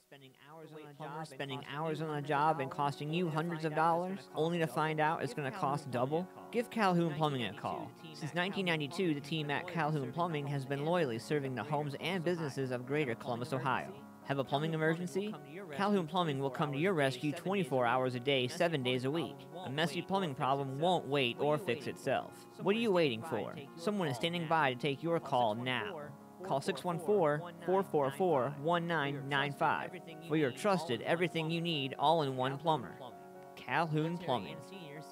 spending hours on a job and costing you hundreds of dollars, only to find out it's going to cost double? Give Calhoun Plumbing a call. Since 1992, the team at Calhoun Plumbing has been loyally serving the homes and businesses of Greater Columbus, Ohio. Have a plumbing emergency? Calhoun Plumbing will come to your rescue 24 hours a day, 7 days a week. A messy plumbing problem won't wait or fix itself. What are you waiting for? Someone is standing by to take your call now. Call 614-444-1995 for your trusted everything you need all-in-one plumber. Calhoun Plumbing.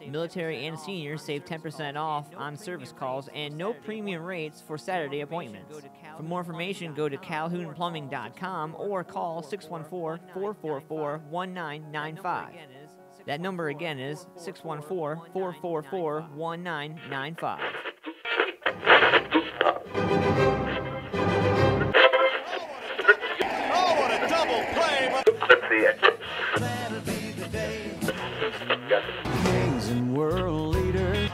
Military and seniors save 10% off on service calls and no premium rates for Saturday appointments. For more information, go to calhounplumbing.com or call 614-444-1995. That number again is 614-444-1995. Kings and world leaders,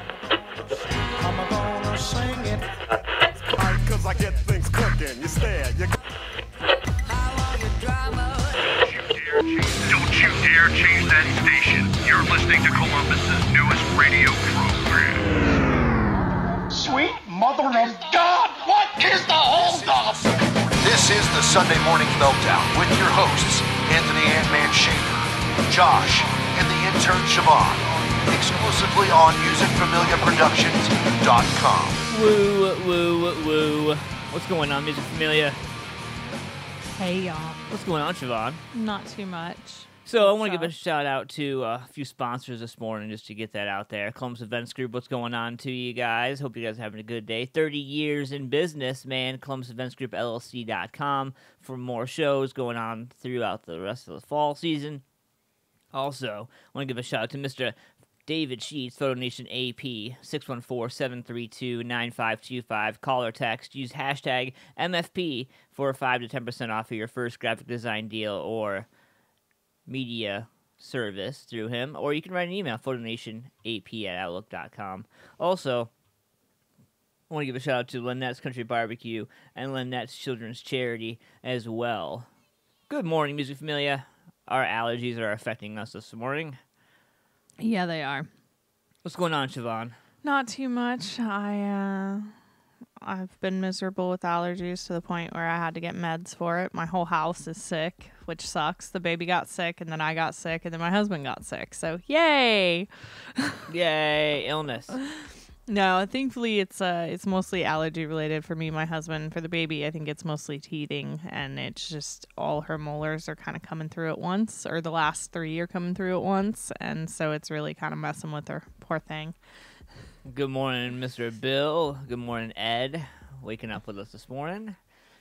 I'm gonna sing it. Cause I get things cooking, you stare, you Don't you dare change that station. You're listening to Columbus's newest radio program. Sweet mother of God, what is the holdup? This is the Sunday Morning Meltdown with your hosts, Anthony Antman Shafer, Josh, and the intern Siobhan, exclusively on musicfamiliaproductions.com. Woo, woo, woo. What's going on, Music Familia? Hey, y'all. What's going on, Siobhan? Not too much. So I want to give a shout out to a few sponsors this morning just to get that out there. Columbus Events Group, what's going on to you guys? Hope you guys are having a good day. 30 years in business, man. Columbus Events Group, LLC.com for more shows going on throughout the rest of the fall season. Also, I want to give a shout out to Mr. David Sheets, Photo Nation AP, 614-732-9525. Call or text. Use hashtag MFP for 5 to 10% off of your first graphic design deal or media service through him. Or you can write an email, photonationap@outlook.com. Also, I want to give a shout out to Lynette's Country Barbecue and Lynette's Children's Charity as well. Good morning, Music Familia. Our allergies are affecting us this morning. Yeah, they are. What's going on, Siobhan? Not too much. I've been miserable with allergies to the point where I had to get meds for it. My whole house is sick, which sucks. The baby got sick, and then I got sick, and then my husband got sick. So, yay! Yay, illness. No, thankfully it's mostly allergy related for me and my husband. For the baby, I think it's mostly teething, and it's just all her molars are kind of coming through at once, or the last 3 are coming through at once, and so it's really kind of messing with her. Poor thing. Good morning, Mr. Bill. Good morning, Ed. Waking up with us this morning.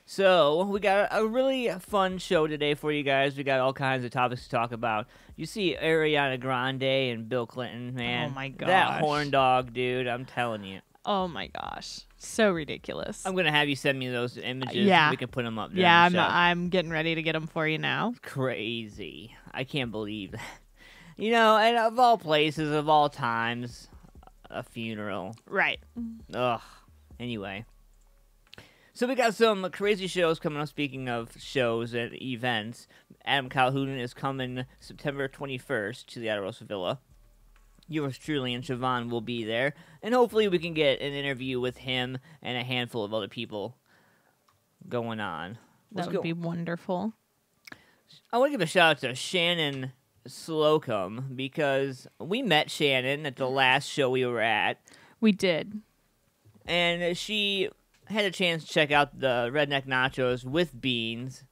So, we got a really fun show today for you guys. We got all kinds of topics to talk about. You see Ariana Grande and Bill Clinton, man. Oh, my gosh. That horn dog, dude, I'm telling you. Oh, my gosh. So ridiculous. I'm going to have you send me those images. Yeah. We can put them up during Yeah, the show. I'm getting ready to get them for you now. Crazy. I can't believe that. You know, and of all places, of all times, a funeral. Right. Ugh. Anyway. So we got some crazy shows coming up. Speaking of shows and events, Adam Calhoun is coming September 21st to the Atarosa Villa. Yours truly and Siobhan will be there. And hopefully we can get an interview with him and a handful of other people going on. That would be wonderful. I want to give a shout out to Shannon Slocum because we met Shannon at the last show we were at. We did. And she had a chance to check out the Redneck Nachos with beans,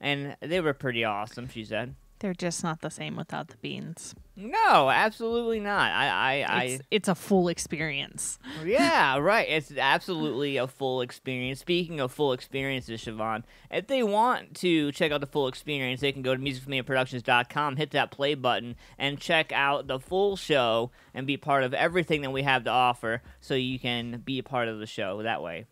and they were pretty awesome, she said. They're just not the same without the beans. No, absolutely not. It's a full experience. Yeah, right. It's absolutely a full experience. Speaking of full experiences, Siobhan, if they want to check out the full experience, they can go to musicfamiliaproductions.com, hit that play button, and check out the full show and be part of everything that we have to offer so you can be a part of the show that way.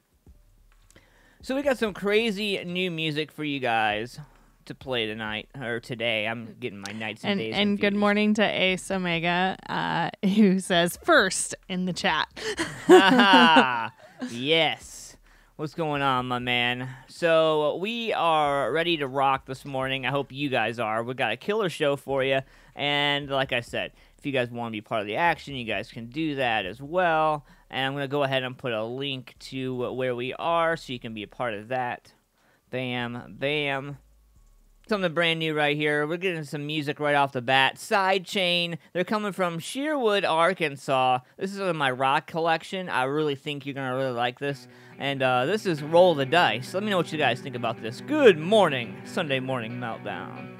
So we got some crazy new music for you guys to play tonight, or today. I'm getting my nights and days And good confused. morning to Ace Omega, who says first in the chat. Yes. What's going on, my man? So we are ready to rock this morning. I hope you guys are. We got a killer show for you. And like I said, if you guys want to be part of the action, you guys can do that as well. And I'm going to go ahead and put a link to where we are so you can be a part of that. Bam, bam. Something brand new right here. We're getting some music right off the bat. Sidechain. They're coming from Sherwood, Arkansas. This is in my rock collection. I really think you're going to really like this. And this is Roll the Dice. Let me know what you guys think about this. Good morning, Sunday morning meltdown.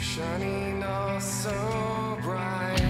Shining so bright,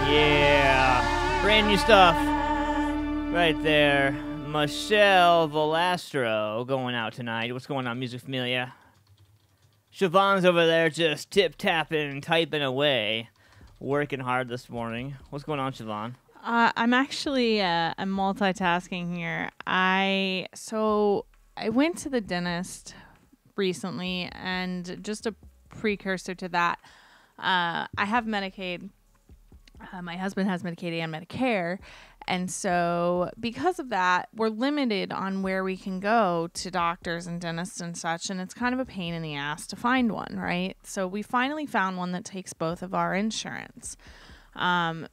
Yeah, brand new stuff right there. Michelle Velastro going out tonight. What's going on, Music Familia? Siobhan's over there just tip-tapping, typing away, working hard this morning. What's going on, Siobhan? I'm actually I'm multitasking here. I went to the dentist recently, and just a precursor to that, I have Medicaid. My husband has Medicaid and Medicare. And so because of that, we're limited on where we can go to doctors and dentists and such. And it's kind of a pain in the ass to find one, right? So we finally found one that takes both of our insurance. I've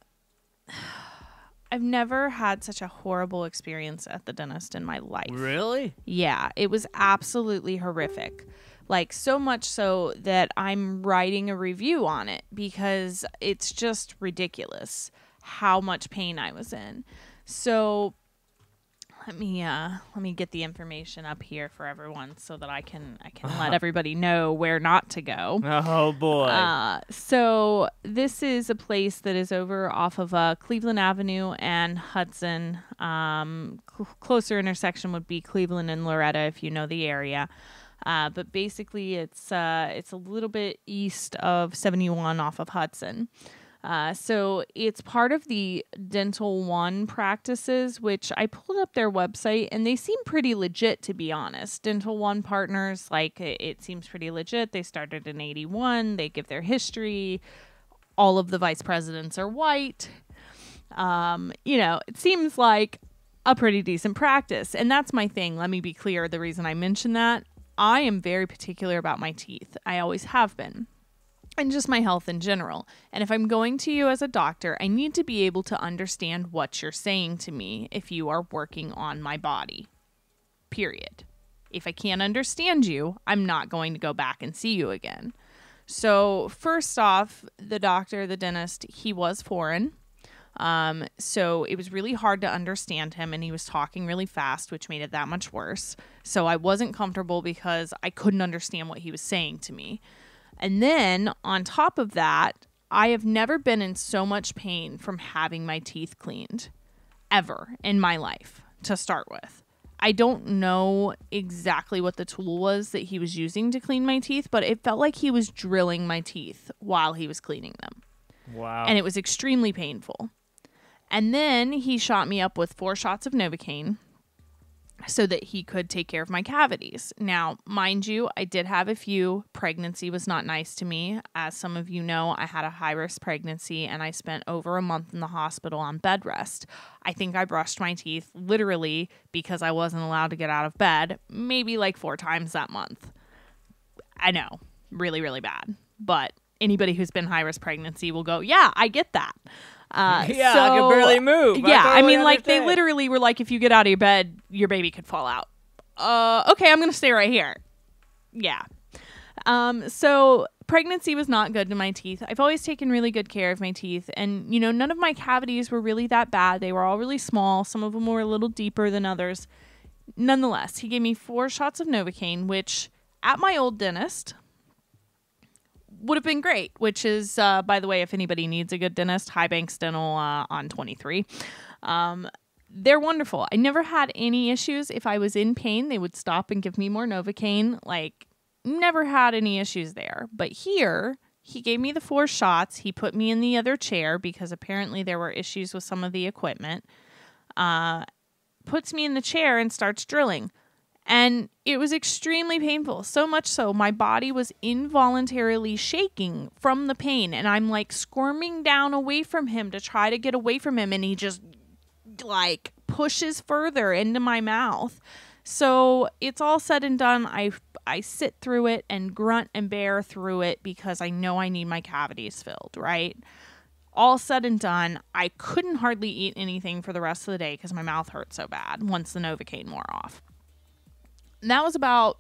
never had such a horrible experience at the dentist in my life. Really? Yeah, it was absolutely horrific. Like, so much so that I'm writing a review on it because it's just ridiculous how much pain I was in. So let me get the information up here for everyone so that I can let everybody know where not to go. Oh boy. So this is a place that is over off of Cleveland Avenue and Hudson. Closer intersection would be Cleveland and Loretta if you know the area. But basically it's a little bit east of 71 off of Hudson. So it's part of the Dental One practices, which I pulled up their website and they seem pretty legit, to be honest. Dental One partners, like, it seems pretty legit. They started in 81. They give their history. All of the vice presidents are white. It seems like a pretty decent practice. And that's my thing. Let me be clear. The reason I mention that, I am very particular about my teeth. I always have been. And just my health in general. And if I'm going to you as a doctor, I need to be able to understand what you're saying to me if you are working on my body. Period. If I can't understand you, I'm not going to go back and see you again. So first off, the doctor, the dentist, he was foreign. So it was really hard to understand him, and he was talking really fast, which made it that much worse. So I wasn't comfortable because I couldn't understand what he was saying to me. And then on top of that, I have never been in so much pain from having my teeth cleaned ever in my life to start with. I don't know exactly what the tool was that he was using to clean my teeth, but it felt like he was drilling my teeth while he was cleaning them. Wow. And it was extremely painful. And then he shot me up with 4 shots of Novocaine so that he could take care of my cavities. Now, mind you, I did have a few. Pregnancy was not nice to me. As some of you know, I had a high-risk pregnancy, and I spent over a month in the hospital on bed rest. I think I brushed my teeth literally because I wasn't allowed to get out of bed, maybe like 4 times that month. I know, really, really bad. But anybody who's been high-risk pregnancy will go, yeah, I get that. I could barely move. Yeah, I mean, like, they understand. literally were like, if you get out of your bed, your baby could fall out. Okay, I'm going to stay right here. Yeah. So pregnancy was not good to my teeth. I've always taken really good care of my teeth. And, none of my cavities were really that bad. They were all really small. Some of them were a little deeper than others. Nonetheless, he gave me 4 shots of Novocaine, which at my old dentist would have been great, which is, by the way, if anybody needs a good dentist, High Banks Dental on 23. They're wonderful. I never had any issues. If I was in pain, they would stop and give me more Novocaine. Like, never had any issues there. But here, he gave me the 4 shots. He put me in the other chair because apparently there were issues with some of the equipment. Puts me in the chair and starts drilling. And it was extremely painful, so much so my body was involuntarily shaking from the pain. And I'm like squirming down away from him to try to get away from him. And he just like pushes further into my mouth. So it's all said and done. I sit through it and grunt and bear through it because I know I need my cavities filled, right? All said and done, I couldn't hardly eat anything for the rest of the day because my mouth hurt so bad once the Novocaine wore off. And that was about,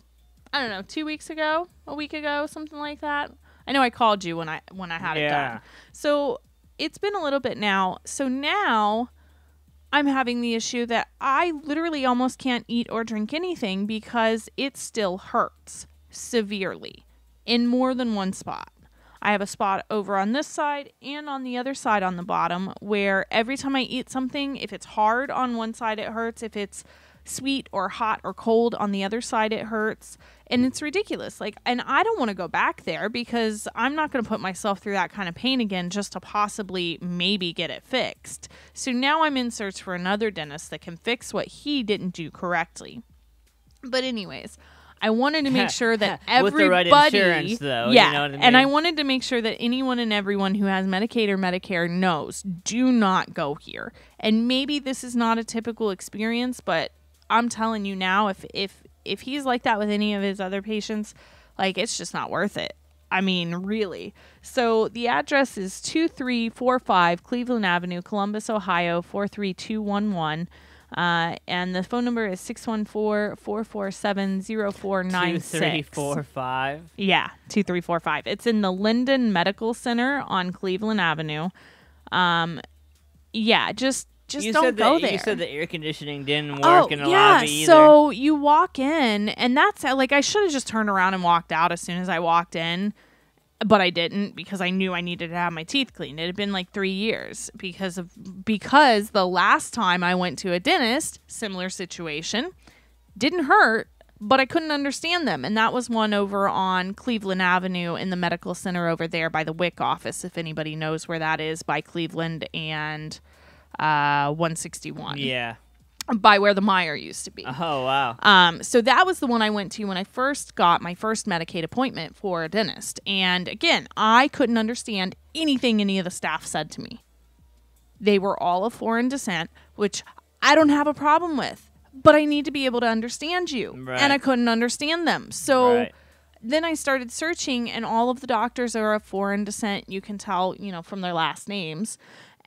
2 weeks ago, a week ago, something like that. I know I called you when I had it done. So it's been a little bit now. So now I'm having the issue that I literally almost can't eat or drink anything because it still hurts severely in more than one spot. I have a spot over on this side and on the other side on the bottom where every time I eat something, if it's hard on one side, it hurts. If it's sweet or hot or cold on the other side, it hurts. And it's ridiculous. Like, and I don't want to go back there because I'm not going to put myself through that kind of pain again just to possibly maybe get it fixed. So now I'm in search for another dentist that can fix what he didn't do correctly. But anyways, I wanted to make sure that everybody, with the right insurance, though, yeah, you know what I mean? and I wanted to make sure that anyone and everyone who has Medicaid or Medicare knows, do not go here. And maybe this is not a typical experience, but I'm telling you now, if he's like that with any of his other patients, like, it's just not worth it. I mean, really. So the address is 2345 Cleveland Avenue, Columbus, Ohio, 43211. And the phone number is 614-447-0496. 2345? Yeah, 2345. It's in the Linden Medical Center on Cleveland Avenue. Yeah, just don't go there. You said the air conditioning didn't work in the lobby either. So you walk in, and that's like, I should have just turned around and walked out as soon as I walked in, but I didn't because I knew I needed to have my teeth cleaned. It had been like 3 years because the last time I went to a dentist, similar situation, didn't hurt, but I couldn't understand them. And that was one over on Cleveland Avenue in the medical center over there by the WIC office, if anybody knows where that is, by Cleveland and 161. Yeah. By where the Meyer used to be. Oh, wow. So that was the one I went to when I first got my first Medicaid appointment for a dentist. And again, I couldn't understand anything any of the staff said to me. They were all of foreign descent, which I don't have a problem with, but I need to be able to understand you. Right. And I couldn't understand them. So Right. then I started searching, and all of the doctors are of foreign descent. You can tell, from their last names.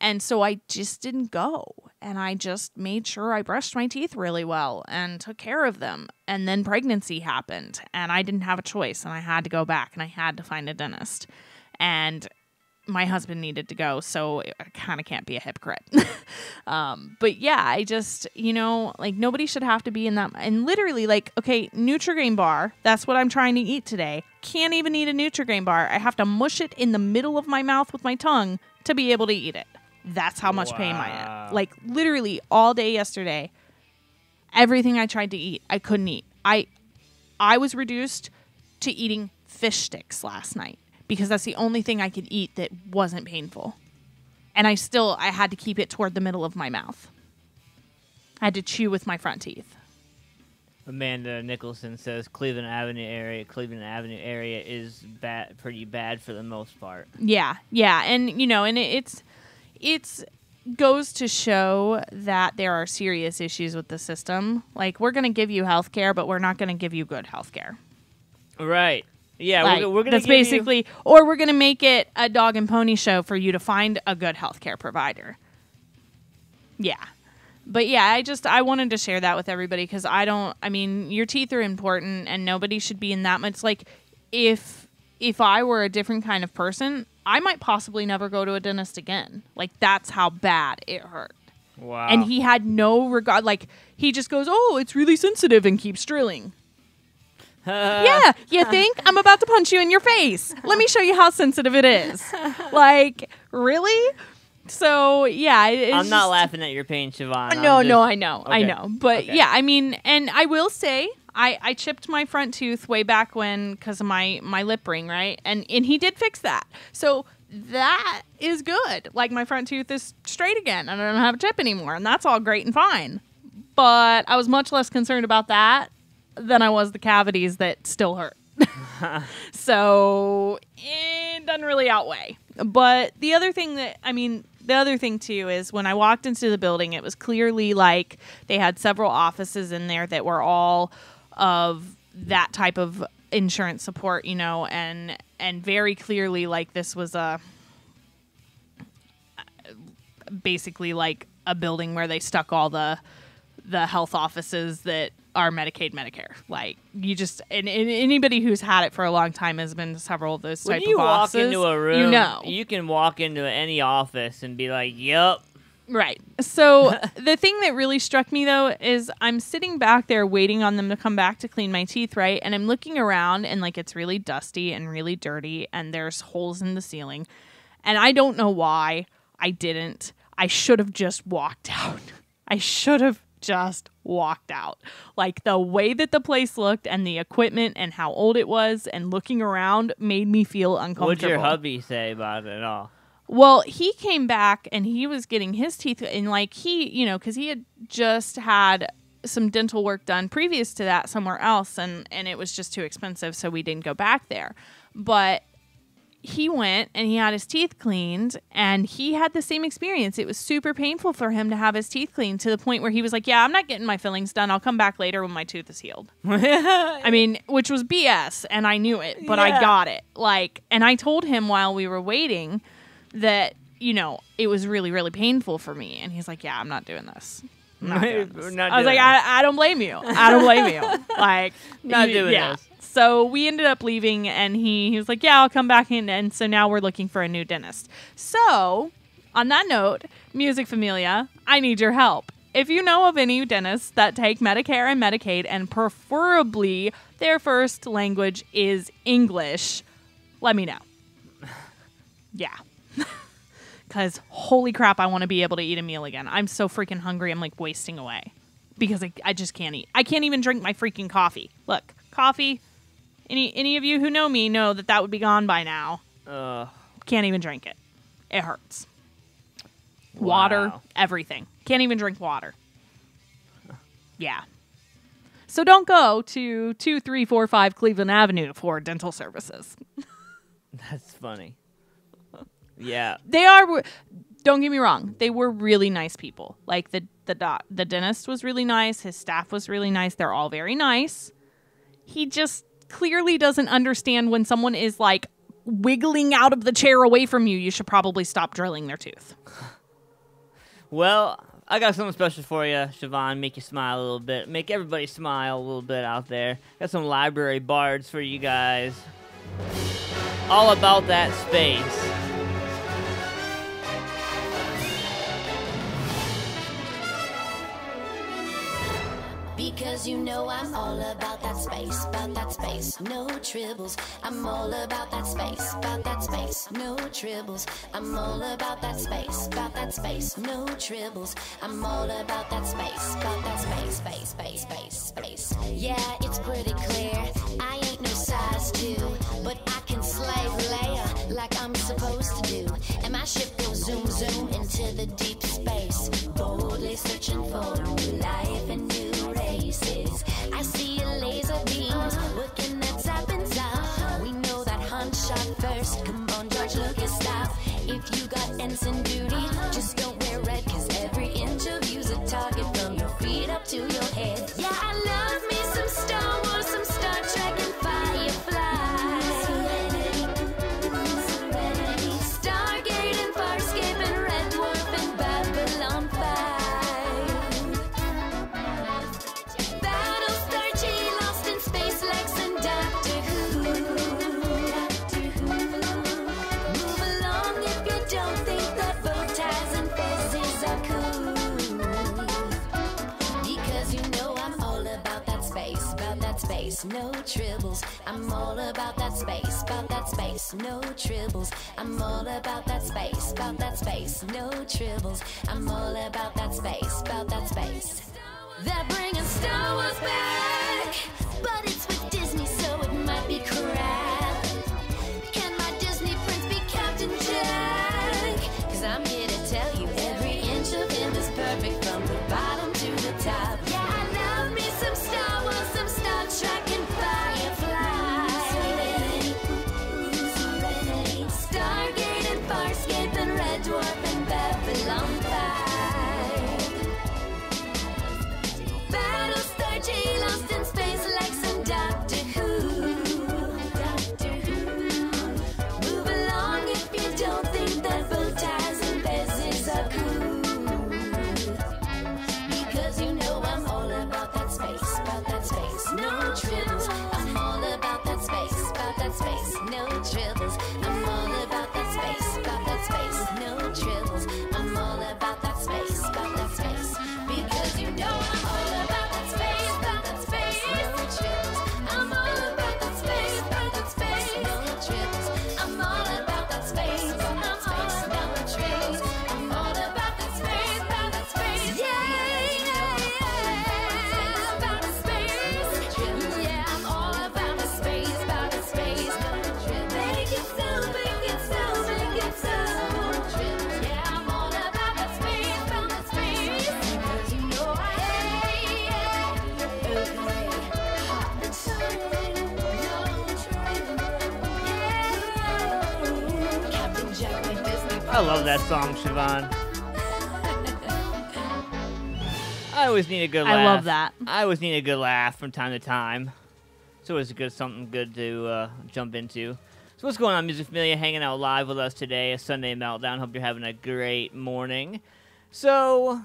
And so I just didn't go. And I just made sure I brushed my teeth really well and took care of them. And then pregnancy happened, and I didn't have a choice, and I had to go back, and I had to find a dentist. And my husband needed to go, so I kind of can't be a hypocrite. But yeah, I just, like, nobody should have to be in that. And literally, like, okay, Nutri-Grain bar, that's what I'm trying to eat today. Can't even eat a Nutri-Grain bar. I have to mush it in the middle of my mouth with my tongue to be able to eat it. That's how much pain I am. Like, literally all day yesterday, everything I tried to eat, I couldn't eat. I was reduced to eating fish sticks last night because that's the only thing I could eat that wasn't painful. And I had to keep it toward the middle of my mouth. I had to chew with my front teeth. Amanda Nicholson says Cleveland Avenue area is pretty bad for the most part. Yeah. And, and it's goes to show that there are serious issues with the system. Like, we're going to give you health care, but we're not going to give you good health care. Right. Yeah, like, we're going to that's basically, or we're going to make it a dog and pony show for you to find a good health care provider. Yeah. But yeah, I wanted to share that with everybody because your teeth are important and nobody should be in that much. Like, if I were a different kind of person, I might possibly never go to a dentist again. Like, that's how bad it hurt. Wow. And he had no regard. Like, he just goes, oh, it's really sensitive, and keeps drilling. Yeah, you think? I'm about to punch you in your face. Let me show you how sensitive it is. Like, really? So, yeah. I'm not laughing at your pain, Siobhan. No, I know. Okay. I know. But, okay. Yeah, and I will say, I chipped my front tooth way back when because of my lip ring, right? And he did fix that. So that is good. Like, my front tooth is straight again and I don't have a chip anymore. And that's all great and fine. But I was much less concerned about that than I was the cavities that still hurt. So it doesn't really outweigh. But the other thing too is when I walked into the building, it was clearly like they had several offices in there that were all of that type of insurance support, and very clearly like this was basically like a building where they stuck all the health offices that are Medicaid, Medicare. Like, you just, and anybody who's had it for a long time has been to several of those type of offices. When you walk into a room, you can walk into any office and be like, yep, Right. So the thing that really struck me, though, is I'm sitting back there waiting on them to come back to clean my teeth, right? And I'm looking around and, like, it's really dusty and really dirty and there's holes in the ceiling. And I don't know why I didn't. I should have just walked out. Like, the way that the place looked and the equipment and how old it was and looking around made me feel uncomfortable. What'd your hubby say about it all? Well, he came back and he was getting his teeth, and like because he had just had some dental work done previous to that somewhere else, and it was just too expensive, so we didn't go back there. But he went and he had his teeth cleaned, and he had the same experience. It was super painful for him to have his teeth cleaned to the point where he was like, yeah, I'm not getting my fillings done. I'll come back later when my tooth is healed. I mean, which was BS, and I knew it, but I got it. Like, and I told him while we were waiting that, it was really, really painful for me. And he's like, yeah, I'm not doing this. I was like, I don't blame you. Like, not doing this. So we ended up leaving, and he was like, yeah, I'll come back in. And so now we're looking for a new dentist. So on that note, Music Familia, I need your help. If you know of any dentists that take Medicare and Medicaid, and preferably their first language is English, let me know. Yeah. Because holy crap, I want to be able to eat a meal again. I'm so freaking hungry. I'm like wasting away because I just can't eat. I can't even drink my freaking coffee. Look, coffee. Any of you who know me know that would be gone by now. Can't even drink it. It hurts. Wow. Water, everything. Can't even drink water. Yeah. So don't go to 2345 Cleveland Avenue for dental services. That's funny. Yeah. They are, don't get me wrong, they were really nice people. Like the dentist was really nice, his staff was really nice, they're all very nice. He just clearly doesn't understand when someone is like wiggling out of the chair away from you, you should probably stop drilling their tooth. Well, I got something special for you, Siobhan. Make you smile a little bit. Make everybody smile a little bit out there. Got some library bards for you guys. All about that space. Because I'm all about that space, no tribbles. I'm all about that space, no tribbles. I'm all about that space, no tribbles. I'm all about that space, space. Yeah, it's pretty clear, I ain't no size 2, but I can slave layer like I'm supposed to do. And my ship goes zoom, zoom into the deep space, boldly searching for new life and new races. I see your laser beams working that tap inside. We know that hunt shot first. Come on, George Lucas, stop. If you got ensign duty, just don't wear red, cause every inch of you's a target from your feet up to your head. Yeah, I love me some Star Wars, some Star Trek and Firefly. Stargate and Farscape and Red Dwarf and Babylon 5. No tribbles, I'm all about that space, no tribbles. I'm all about that space, no tribbles. I'm all about that space, They're bringing Star Wars back, but it's with Disney, so it might be crap. Can my Disney prince be Captain Jack? Cause I'm here to tell you every inch of him is perfect from the bottom to the top. Yeah, I love me some Star Wars, some Star Trek and Firefly. Stargate and Farscape and Red Dwarf and Babylon 5. Battlestar J lost in space like some Doctor Who. Move along if you don't think that bow ties and fezes are cool. I love that song, Siobhan. I always need a good laugh. I love that. I always need a good laugh from time to time. It's always something good to jump into. So what's going on, Music Familia? Hanging out live with us today, a Sunday Meltdown. Hope you're having a great morning. So,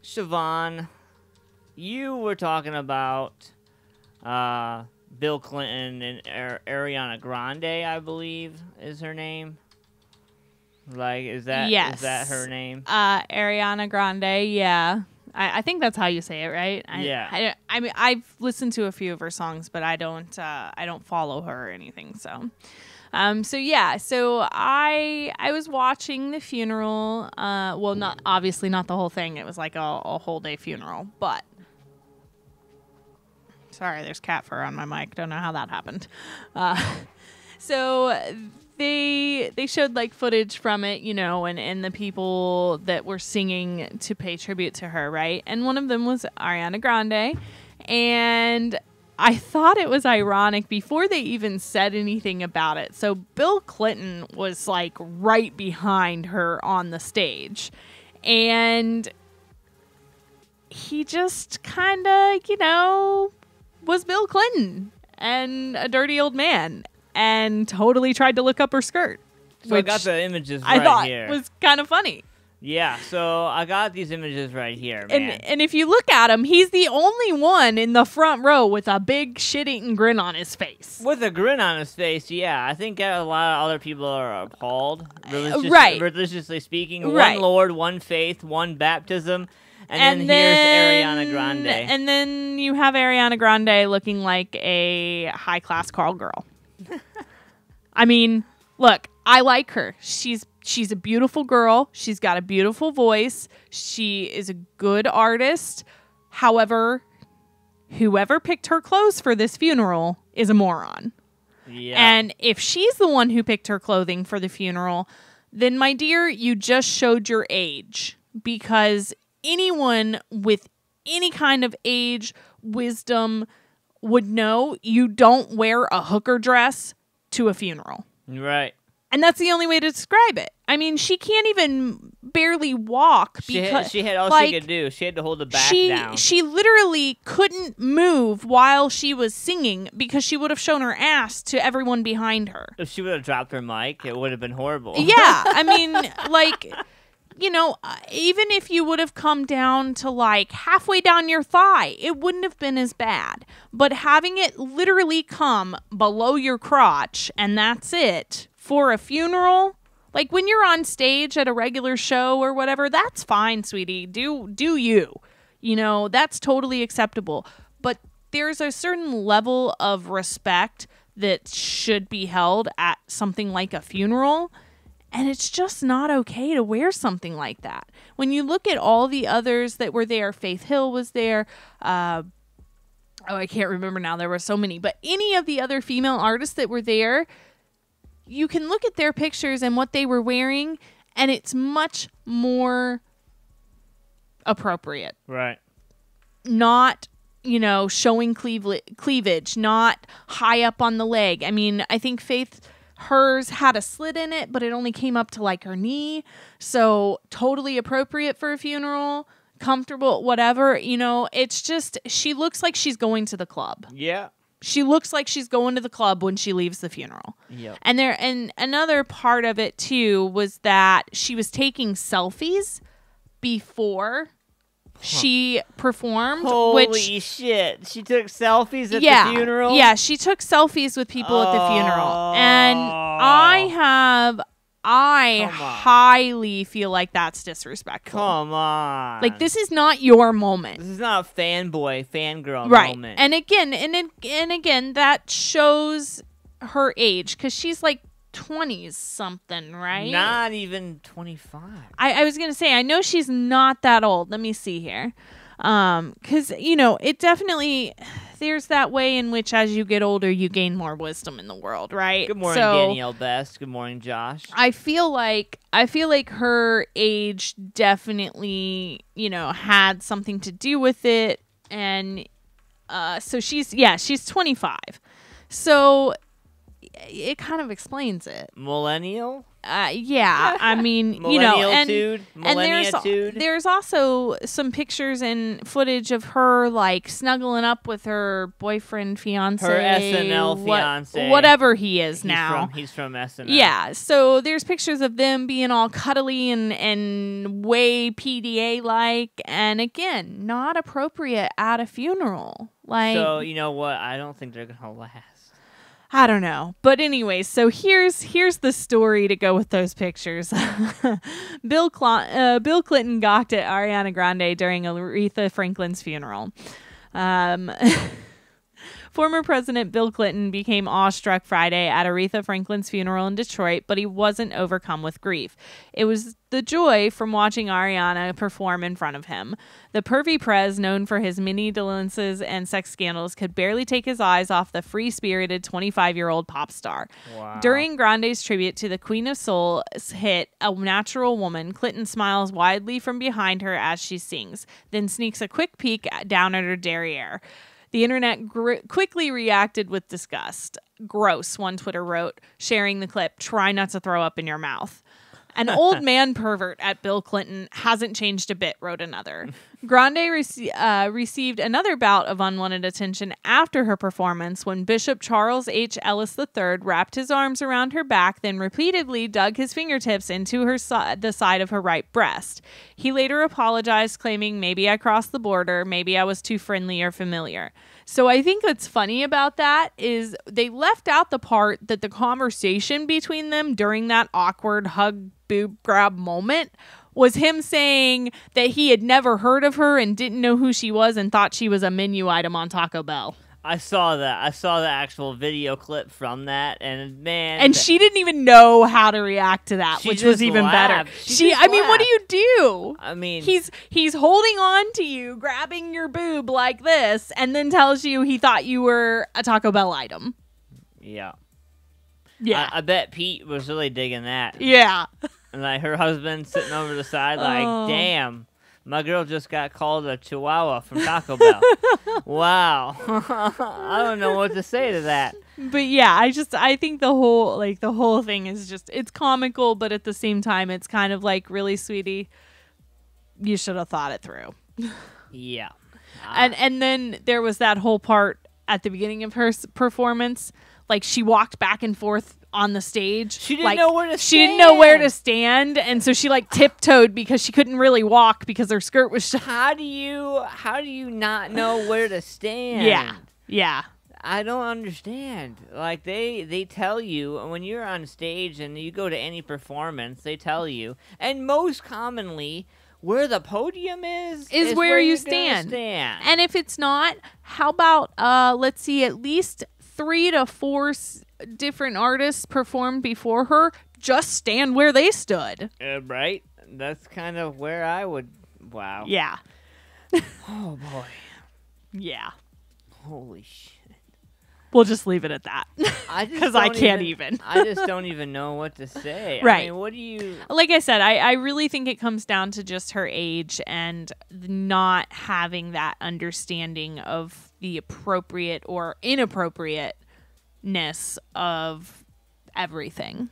Siobhan, you were talking about Bill Clinton and Ariana Grande, I believe, is her name. Like, is that her name? Ariana Grande, yeah. I think that's how you say it, right? Yeah. I mean, I've listened to a few of her songs, but I don't follow her or anything. So, So I was watching the funeral. Well, not the whole thing. It was like a whole day funeral. But sorry, there's cat fur on my mic. Don't know how that happened. So they showed like footage from it, you know, and the people that were singing to pay tribute to her, right? And one of them was Ariana Grande, and I thought it was ironic before they even said anything about it. So Bill Clinton was like right behind her on the stage, and he just kind of, you know, was Bill Clinton and a dirty old man. And totally tried to look up her skirt. So I got the images right here. I thought was kind of funny. Yeah, so I got these images right here, man. And if you look at him, he's the only one in the front row with a big shit-eating grin on his face. With a grin on his face, yeah. I think a lot of other people are appalled, religiously speaking. Right. One Lord, one faith, one baptism. And then here's Ariana Grande. And then you have Ariana Grande looking like a high-class Carl girl. I mean, look, I like her. She's a beautiful girl. She's got a beautiful voice. She is a good artist. However, whoever picked her clothes for this funeral is a moron. Yeah. And if she's the one who picked her clothing for the funeral, then my dear, you just showed your age. Because anyone with any kind of age, wisdom, would know you don't wear a hooker dress to a funeral. Right. And that's the only way to describe it. I mean, she can't even barely walk. Because, she had all she could do. She had to hold the back down. She literally couldn't move while she was singing because she would have shown her ass to everyone behind her. If she would have dropped her mic, it would have been horrible. Yeah. I mean, like... You know, even if you would have come down to like halfway down your thigh, it wouldn't have been as bad. But having it literally come below your crotch and that's it for a funeral, like when you're on stage at a regular show or whatever, that's fine, sweetie. Do you? You know, that's totally acceptable. But there's a certain level of respect that should be held at something like a funeral. And it's just not okay to wear something like that. When you look at all the others that were there, Faith Hill was there. I can't remember now. There were so many. But any of the other female artists that were there, you can look at their pictures and what they were wearing, and it's much more appropriate. Right. Not, you know, showing cleavage, not high up on the leg. I mean, I think hers had a slit in it, but it only came up to like her knee. So totally appropriate for a funeral, comfortable, whatever. You know, it's just, she looks like she's going to the club. Yeah. She looks like she's going to the club when she leaves the funeral. Yep. And another part of it too was that she was taking selfies before she performed. Holy shit. She took selfies at the funeral? Yeah, she took selfies with people at the funeral. And I highly feel like that's disrespectful. Come on. Like, this is not your moment. This is not a fangirl right. moment. And again, that shows her age, because she's like 20s something, right? Not even 25. I was going to say, I know she's not that old. Let me see here. Because, you know, it definitely, there's that way in which as you get older, you gain more wisdom in the world, right? Good morning, Danielle Best. Good morning, Josh. I feel like her age definitely, you know, had something to do with it. And so she's 25. So it kind of explains it. Millennial? Yeah, I mean, you know, and there's also some pictures and footage of her like snuggling up with her boyfriend, fiance, her SNL fiance, whatever he is now. He's from SNL. Yeah, so there's pictures of them being all cuddly and way PDA like, and again, not appropriate at a funeral. Like, so you know what? I don't think they're gonna last. I don't know. But anyway, so here's the story to go with those pictures. Bill Clinton gawked at Ariana Grande during Aretha Franklin's funeral. Former President Bill Clinton became awestruck Friday at Aretha Franklin's funeral in Detroit, but he wasn't overcome with grief. It was the joy from watching Ariana perform in front of him. The pervy prez, known for his many dalliances and sex scandals, could barely take his eyes off the free-spirited 25-year-old pop star. Wow. During Grande's tribute to the Queen of Soul's hit, A Natural Woman, Clinton smiles widely from behind her as she sings, then sneaks a quick peek down at her derriere. The internet quickly reacted with disgust. Gross, one Twitter wrote, sharing the clip, try not to throw up in your mouth. An old man pervert at Bill Clinton hasn't changed a bit, wrote another. Grande received another bout of unwanted attention after her performance when Bishop Charles H. Ellis III wrapped his arms around her back, then repeatedly dug his fingertips into the side of her right breast. He later apologized, claiming, maybe I crossed the border, maybe I was too friendly or familiar. So I think what's funny about that is they left out the part that the conversation between them during that awkward hug boob grab moment was him saying that he had never heard of her and didn't know who she was and thought she was a menu item on Taco Bell. I saw that. I saw the actual video clip from that, and man, and she didn't even know how to react to that, which was even better. I mean, what do you do? I mean, he's holding on to you, grabbing your boob like this, and then tells you he thought you were a Taco Bell item. Yeah. Yeah. I bet Pete was really digging that. Yeah. And like her husband sitting over the side, like, damn. My girl just got called a chihuahua from Taco Bell. Wow. I don't know what to say to that. But yeah, I think the whole thing is just, it's comical, but at the same time, it's kind of like, really, sweetie, you should have thought it through. Yeah. And then there was that whole part at the beginning of her performance. Like, she walked back and forth on the stage. She didn't know where to stand. She didn't know where to stand, and so she like tiptoed because she couldn't really walk because her skirt was shut. How do you not know where to stand? Yeah. I don't understand. Like they tell you when you're on stage and you go to any performance, they tell you, and most commonly where the podium is where you stand. And if it's not, how about let's see, at least 3 to 4 different artists performed before her. Just stand where they stood. Right? That's kind of where I would. Wow. Yeah. Oh boy. Yeah. Holy shit. We'll just leave it at that. Because I can't even. I just don't even know what to say. Right. I mean, what do you... Like I said, I really think it comes down to just her age and not having that understanding of the appropriate or inappropriateness of everything.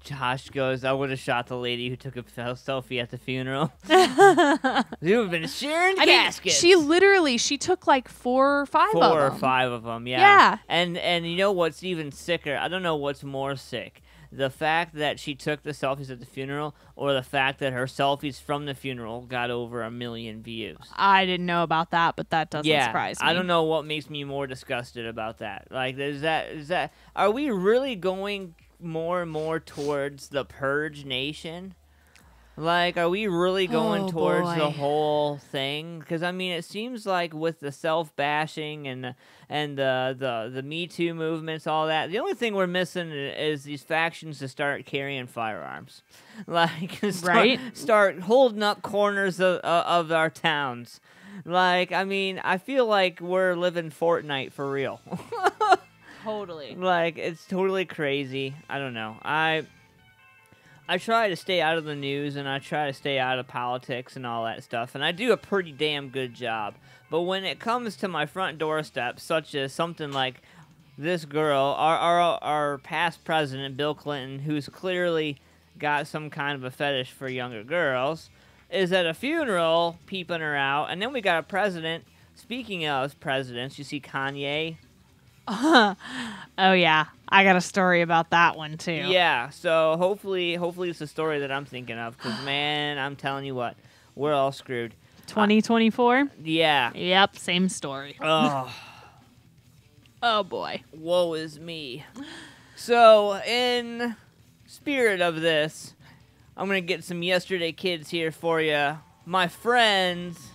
Josh goes, I would have shot the lady who took a selfie at the funeral. You've been sharing caskets. She took like 4 or 5 of them. 4 or 5 of them, yeah. Yeah. And you know what's even sicker? I don't know what's more sick. The fact that she took the selfies at the funeral or the fact that her selfies from the funeral got over 1 million views. I didn't know about that, but that doesn't surprise me. I don't know what makes me more disgusted about that. Like, is that are we really going more and more towards the Purge Nation? Like, are we really going towards the whole thing? Because I mean, it seems like with the self-bashing and the Me Too movements, all that, the only thing we're missing is these factions to start carrying firearms, like start holding up corners of our towns. Like, I mean, I feel like we're living Fortnite for real. Totally. Like, it's totally crazy. I don't know. I try to stay out of the news, and I try to stay out of politics and all that stuff, and I do a pretty damn good job. But when it comes to my front doorstep, such as something like this girl, our past president, Bill Clinton, who's clearly got some kind of a fetish for younger girls, is at a funeral peeping her out. And then we got a president. Speaking of presidents, you see Kanye. Oh yeah, I got a story about that one too. Yeah, so hopefully it's the story that I'm thinking of, because, man, I'm telling you what, we're all screwed. 2024? Yeah. Yep, same story. Oh. Oh, boy. Woe is me. So, in spirit of this, I'm going to get some yesterday kids here for you. My friends.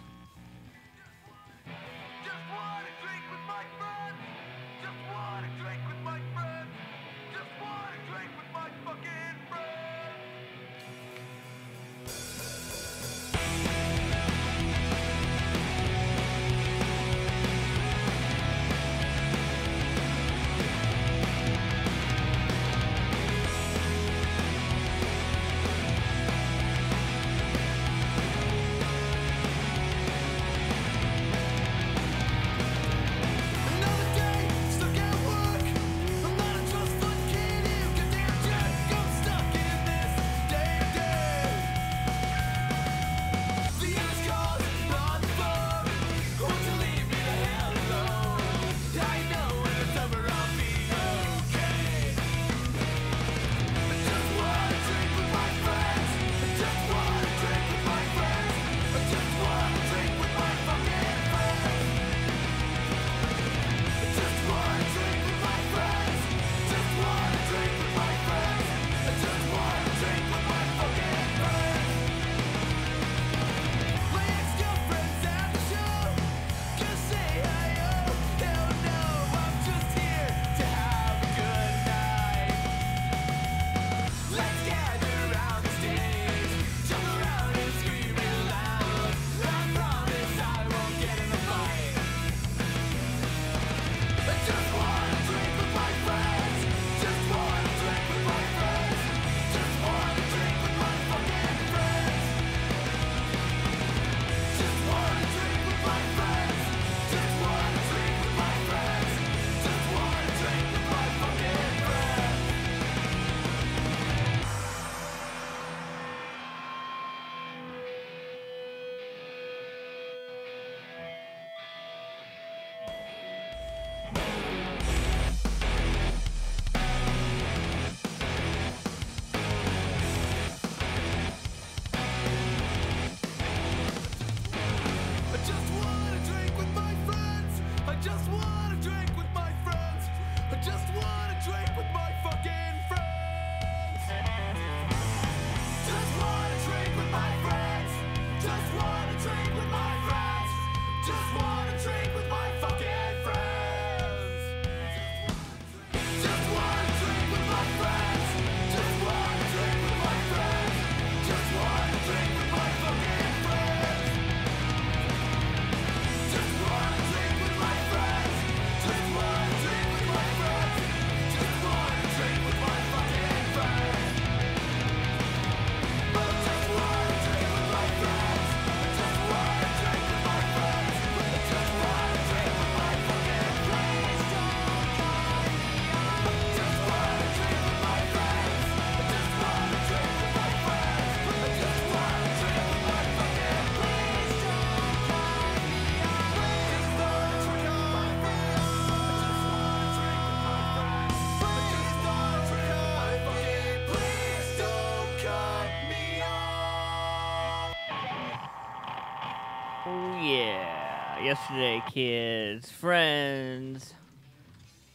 Yeah, yesterday, kids, friends,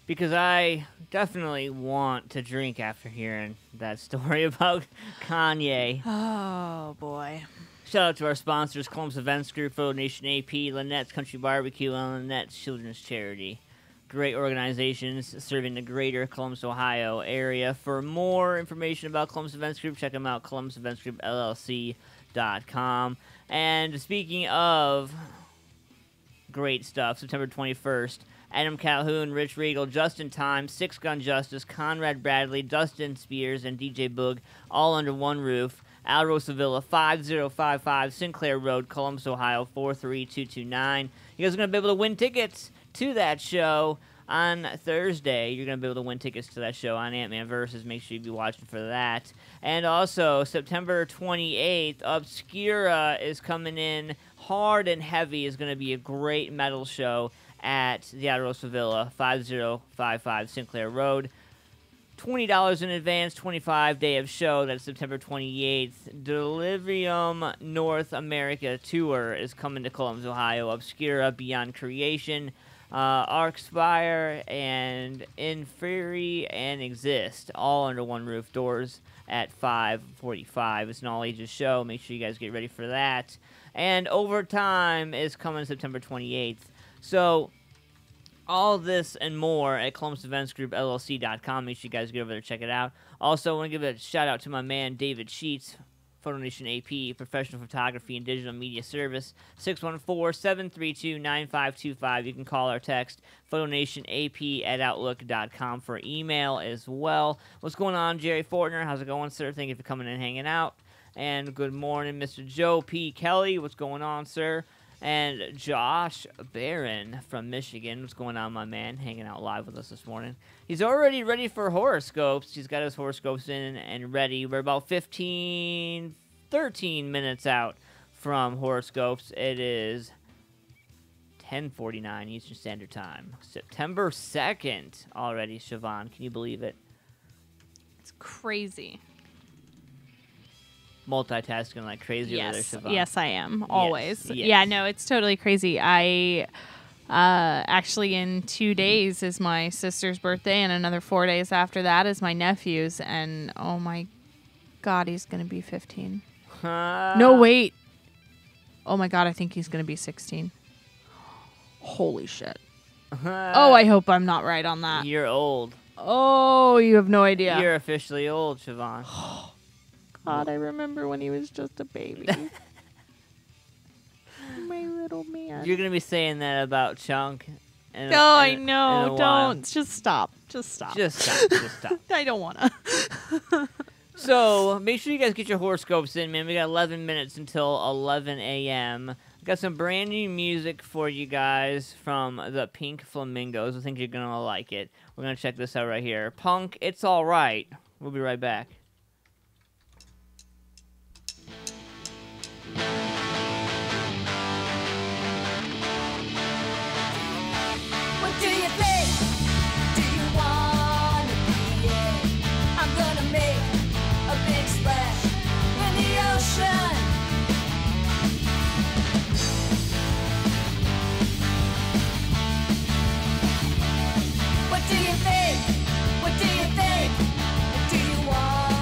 because I definitely want to drink after hearing that story about Kanye. Oh, boy. Shout out to our sponsors, Columbus Events Group, Photo Nation AP, Lynette's Country Barbecue, and Lynette's Children's Charity. Great organizations serving the greater Columbus, Ohio area. For more information about Columbus Events Group, check them out, ColumbusEventsGroupLLC.com. And speaking of great stuff, September 21st, Adam Calhoun, Rich Regal, Justin Time, Six Gun Justice, Conrad Bradley, Dustin Spears, and DJ Boog, all under one roof. Alro Sevilla, 5055 Sinclair Road, Columbus, Ohio, 43229. You guys are going to be able to win tickets to that show. on Thursday, you're going to be able to win tickets to that show on Antman Versus. Make sure you be watching for that. And also, September 28th, Obscura is coming in hard and heavy. Is going to be a great metal show at the Alderosa Villa, 5055 Sinclair Road. $20 in advance, 25 day of show. That's September 28th. Delirium North America Tour is coming to Columbus, Ohio. Obscura, Beyond Creation, Arcspire, and Inferi and Exist, all under one roof. Doors at 5:45. It's an all-ages show. Make sure you guys get ready for that. And Overtime is coming September 28th. So all this and more at ColumbusEventsGroupLLC.com. Make sure you guys get over there and check it out. Also, I want to give a shout-out to my man David Sheets, Photo Nation AP, professional photography and digital media service, 614-732-9525. You can call or text photonationap@outlook.com for email as well. What's going on, Jerry Fortner? How's it going, sir? Thank you for coming and hanging out. And good morning, Mr. Joe P. Kelly. What's going on, sir? And Josh Barron from Michigan. What's going on, my man? Hanging out live with us this morning. He's already ready for horoscopes. He's got his horoscopes in and ready. We're about 13 minutes out from horoscopes. It is 10:49 Eastern Standard Time. September 2nd already, Siobhan. Can you believe it? It's crazy. Multitasking like crazy over there, Yes, Siobhan. yes, I am always. Yes. Yeah, no, it's totally crazy. I actually in 2 days is my sister's birthday, and another 4 days after that is my nephew's, and oh my God, he's gonna be 15. No, wait. Oh my God, I think he's gonna be 16. Holy shit. Oh, I hope I'm not right on that. You're old. Oh, you have no idea. You're officially old, Siobhan. God, I remember when he was just a baby. My little man. You're going to be saying that about Chunk. No, I know. Don't. Just stop. Just stop. Just stop. Just stop. I don't want to. So, make sure you guys get your horoscopes in, man. We got 11 minutes until 11 a.m. Got some brand new music for you guys from the Pink Flamingos. I think you're going to like it. We're going to check this out right here. Punk, It's All Right. We'll be right back. What do you think? Do you wanna be it? I'm gonna make a big splash in the ocean. What do you think? What do you think? Do you want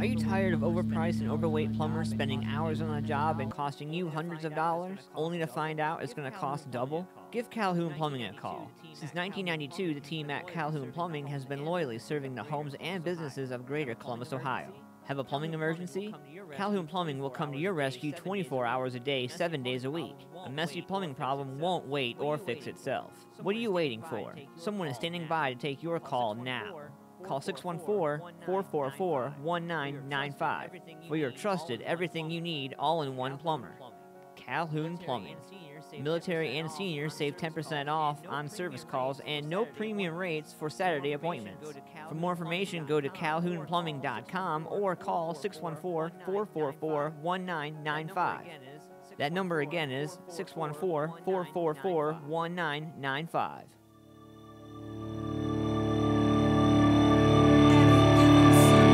Are you tired of overpriced and overweight plumbers spending hours on a job and costing you hundreds of dollars, only to find out it's going to cost double? Give Calhoun Plumbing a call. Since 1992, the team at Calhoun Plumbing has been loyally serving the homes and businesses of Greater Columbus, Ohio. Have a plumbing emergency? Calhoun Plumbing will come to your rescue 24 hours a day, 7 days a week. A messy plumbing problem won't wait or fix itself. What are you waiting for? Someone is standing by to take your call now. Call 614-444-1995 for your trusted everything you need all-in-one plumber. Calhoun Plumbing. Military and seniors save 10% off on service calls and no premium rates for Saturday appointments. For more information, go to calhounplumbing.com or call 614-444-1995. That number again is 614-444-1995.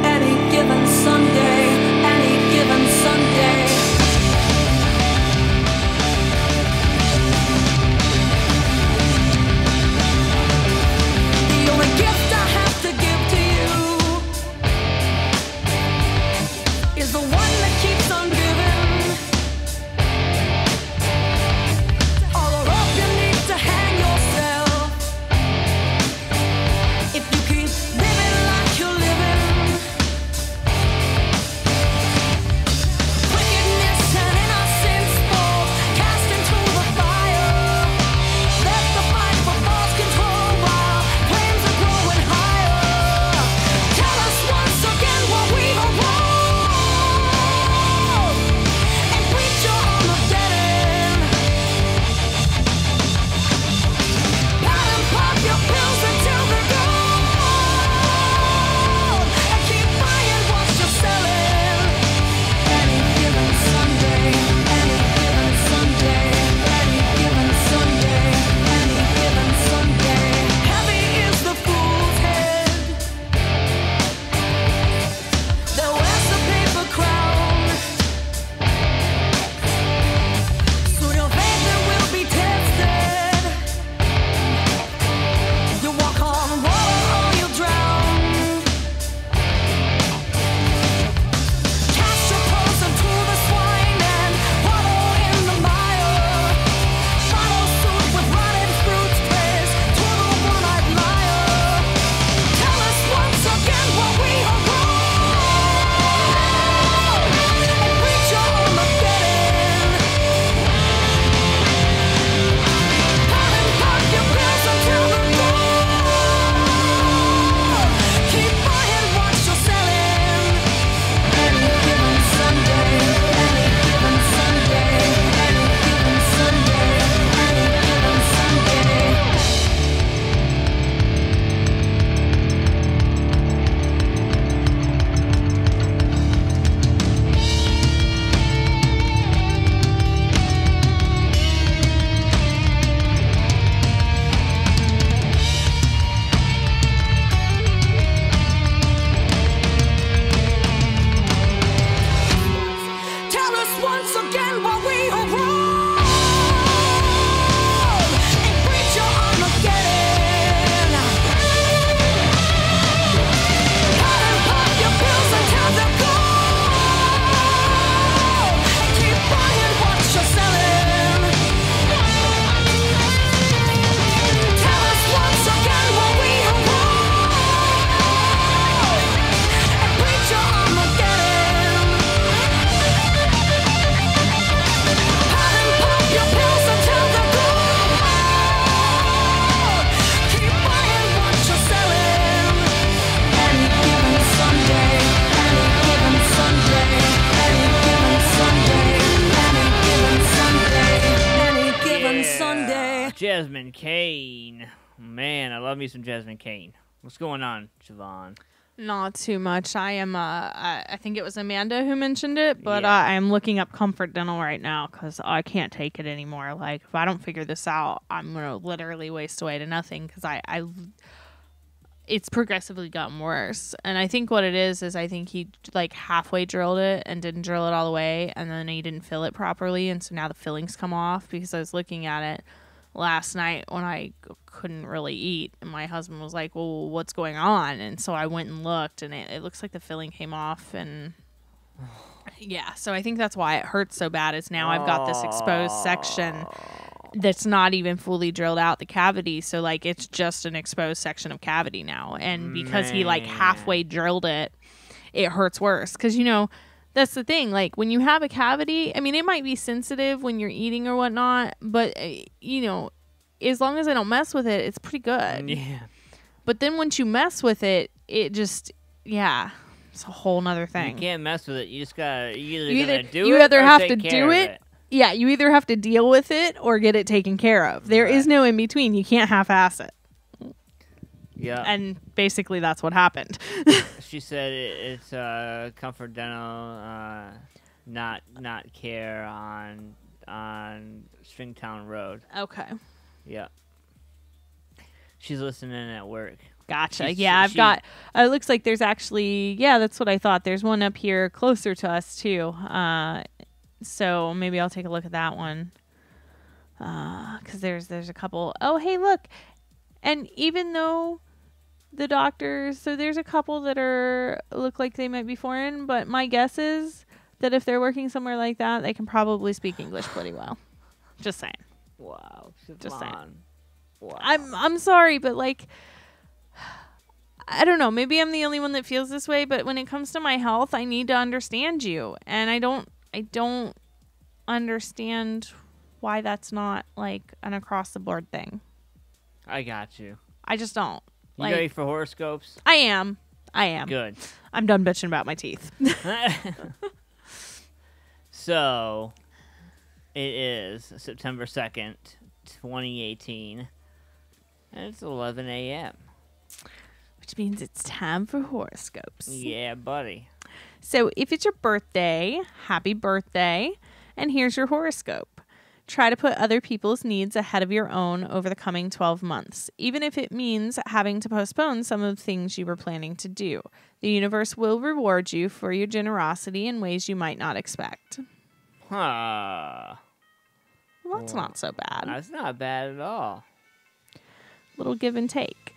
Any given Sunday, any given Sunday. The only gift I have to give to you is the one that keeps on giving. All the rope you need to hang yourself. If you keep living like you're living, wickedness and innocence fall cast into the fire. Let the fight for false control while flames are growing higher. Tell us once again what we are wrong, and preach your Armageddon. Pat and pop your pills until they're gone, and keep buying what you're selling. Any given Sunday, any given Sunday, any given Sunday, any given Sunday. Heavy is the fool's head that wears the paper crown. Soon your faith will be tested. You walk on water or you'll drown. Cast your pearls into the swine and wallow in the mire. Follow suit with rotted fruit praise to the one-eyed liar. Tell us once again what we are wrong, and preach your Armageddon. Pat and pop your pills until they're gone. Keep buying what you're selling. Any given Sunday, any given Sunday, any given Sunday, any given Sunday. Tell us once again what we are wrong, and preach your Armageddon. Pat and pop your pills until they're gone, and keep buying what you're selling. Tell us once again what we are wrong, and preach your Armageddon. Pat and pop your pills until they're gone. Keep buying what you're selling. Any given Sunday, any given Sunday, any given Sunday, any given Sunday, any given Sunday. Jasmine Kane. Man, I love me some Jasmine Kane. What's going on, Siobhan? Not too much. I am. I think it was Amanda who mentioned it, but Yeah. I'm looking up Comfort Dental right now because I can't take it anymore. Like, if I don't figure this out, I'm gonna literally waste away to nothing because it's progressively gotten worse. And I think what it is I think he like halfway drilled it and didn't drill it all the way, and then he didn't fill it properly, and so now the fillings come off because I was looking at it. last night when I couldn't really eat. And my husband was like, well, what's going on? And so I went and looked, and it looks like the filling came off. And yeah, so I think that's why it hurts so bad is now I've got this exposed section that's not even fully drilled out the cavity. So, like, it's just an exposed section of cavity now. And because he, like, halfway drilled it, it hurts worse. Because, you know, that's the thing. Like, when you have a cavity, I mean, it might be sensitive when you're eating or whatnot. But, you know, as long as I don't mess with it, it's pretty good. Yeah. But then once you mess with it, it just, yeah, it's a whole nother thing. You can't mess with it. You just gotta, you either have to do it. Yeah, you either have to deal with it or get it taken care of. There is no in between. You can't half-ass it. Yeah. And basically that's what happened. She said it's Comfort Dental, not care on Stringtown Road. Okay. Yeah. She's listening at work. Gotcha. I've got, it looks like there's actually, that's what I thought. There's one up here closer to us too. So maybe I'll take a look at that one. Cause there's a couple. Oh, hey, look. And even though the doctors, so there's a couple that look like they might be foreign, but my guess is that if they're working somewhere like that, they can probably speak English pretty well. Just saying. Wow. Siobhan. Just saying. Wow. I'm sorry, but like, I don't know. Maybe I'm the only one that feels this way, but when it comes to my health, I need to understand you. And I don't understand why that's not like an across the board thing. I got you. I just don't. You ready for horoscopes? I am. Good. I'm done bitching about my teeth. So, it is September 2nd, 2018, and it's 11 a.m. Which means it's time for horoscopes. Yeah, buddy. So if it's your birthday, happy birthday, and here's your horoscope. Try to put other people's needs ahead of your own over the coming 12 months, even if it means having to postpone some of the things you were planning to do. The universe will reward you for your generosity in ways you might not expect. Huh. Well, that's not so bad. That's not bad at all. Little give and take.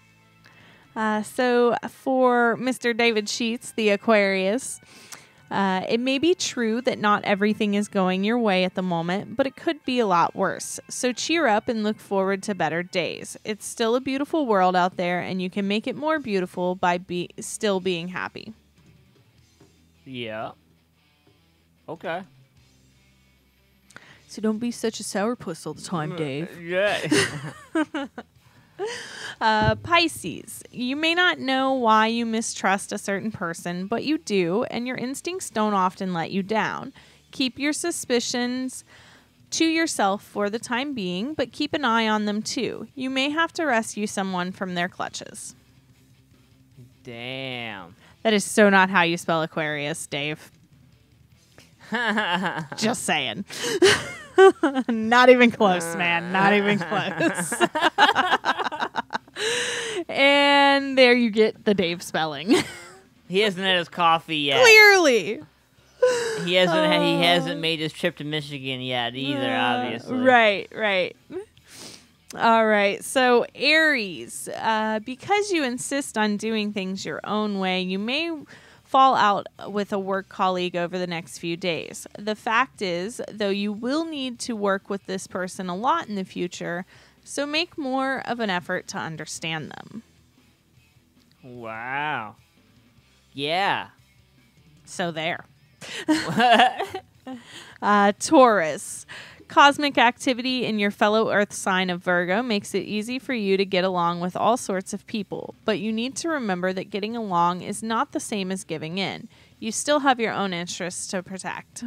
So for Mr. David Sheets, the Aquarius, it may be true that not everything is going your way at the moment, but it could be a lot worse. So cheer up and look forward to better days. It's still a beautiful world out there, and you can make it more beautiful by still being happy. Yeah. Okay. So don't be such a sourpuss all the time, Dave. Yeah. Pisces, you may not know why you mistrust a certain person, but you do, and your instincts don't often let you down. Keep your suspicions to yourself for the time being, but keep an eye on them too. You may have to rescue someone from their clutches. Damn. That is so not how you spell Aquarius, Dave. Just saying. Not even close, man. Not even close. And there you get the Dave spelling. He hasn't had his coffee yet. Clearly. He hasn't made his trip to Michigan yet either, obviously. Right. All right. So Aries, because you insist on doing things your own way, you may fall out with a work colleague over the next few days. The fact is, though, you will need to work with this person a lot in the future, so make more of an effort to understand them. Wow. Yeah. So there. Taurus. Cosmic activity in your fellow Earth sign of Virgo makes it easy for you to get along with all sorts of people, but you need to remember that getting along is not the same as giving in. You still have your own interests to protect.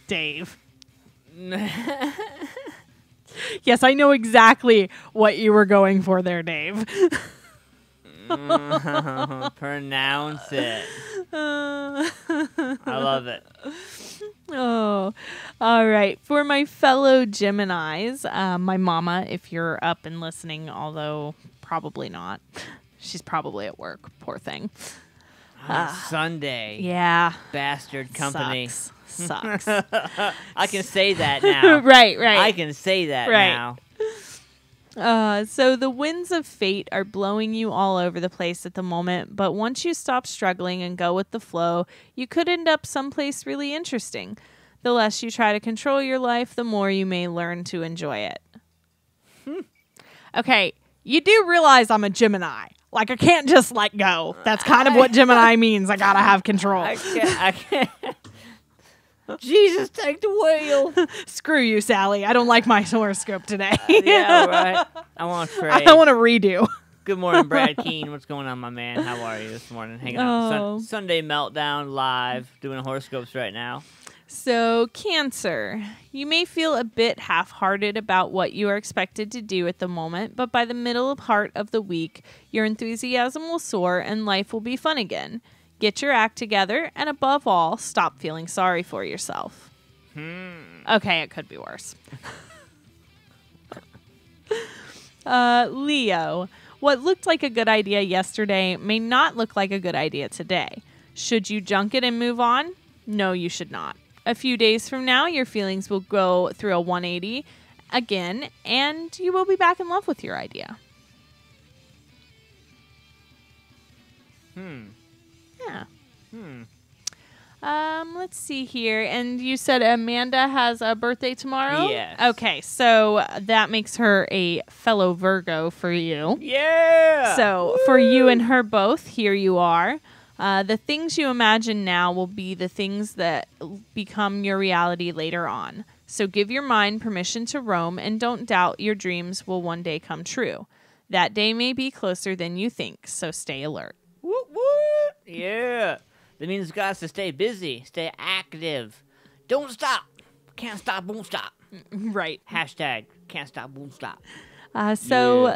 Dave. Yes, I know exactly what you were going for there, Dave. Pronounce it. I love it. Oh, all right. For my fellow Geminis, my mama, if you're up and listening, although probably not. She's probably at work. Poor thing. Sunday. Yeah. Bastard company. sucks. I can say that now. Right. I can say that Right. now. So the winds of fate are blowing you all over the place at the moment, but once you stop struggling and go with the flow, you could end up someplace really interesting. The less you try to control your life, the more you may learn to enjoy it. Okay, you do realize I'm a Gemini. Like, I can't just let go. That's kind of what Gemini means. I gotta have control. I can't. Jesus, take the wheel. Screw you, Sally. I don't like my horoscope today. Yeah, right. I want to pray. I want to redo. Good morning, Brad Keene. What's going on, my man? How are you this morning? Hanging out. Oh. Sunday Meltdown live, doing horoscopes right now. So, Cancer, you may feel a bit half-hearted about what you are expected to do at the moment, but by the middle of part of the week, your enthusiasm will soar and life will be fun again. Get your act together, and above all, stop feeling sorry for yourself. Okay, it could be worse. Leo, what looked like a good idea yesterday may not look like a good idea today. Should you junk it and move on? No, you should not. A few days from now, your feelings will go through a 180 again, and you will be back in love with your idea. Yeah. Let's see here. And you said Amanda has a birthday tomorrow? Yes. Okay, so that makes her a fellow Virgo for you. Yeah. So for you and her both, here you are. The things you imagine now will be the things that become your reality later on. So give your mind permission to roam and don't doubt your dreams will one day come true. That day may be closer than you think, so stay alert. Whoop, whoop. Yeah. That means guys to stay busy, stay active. Don't stop. Can't stop, won't stop. Right. Hashtag can't stop, won't stop.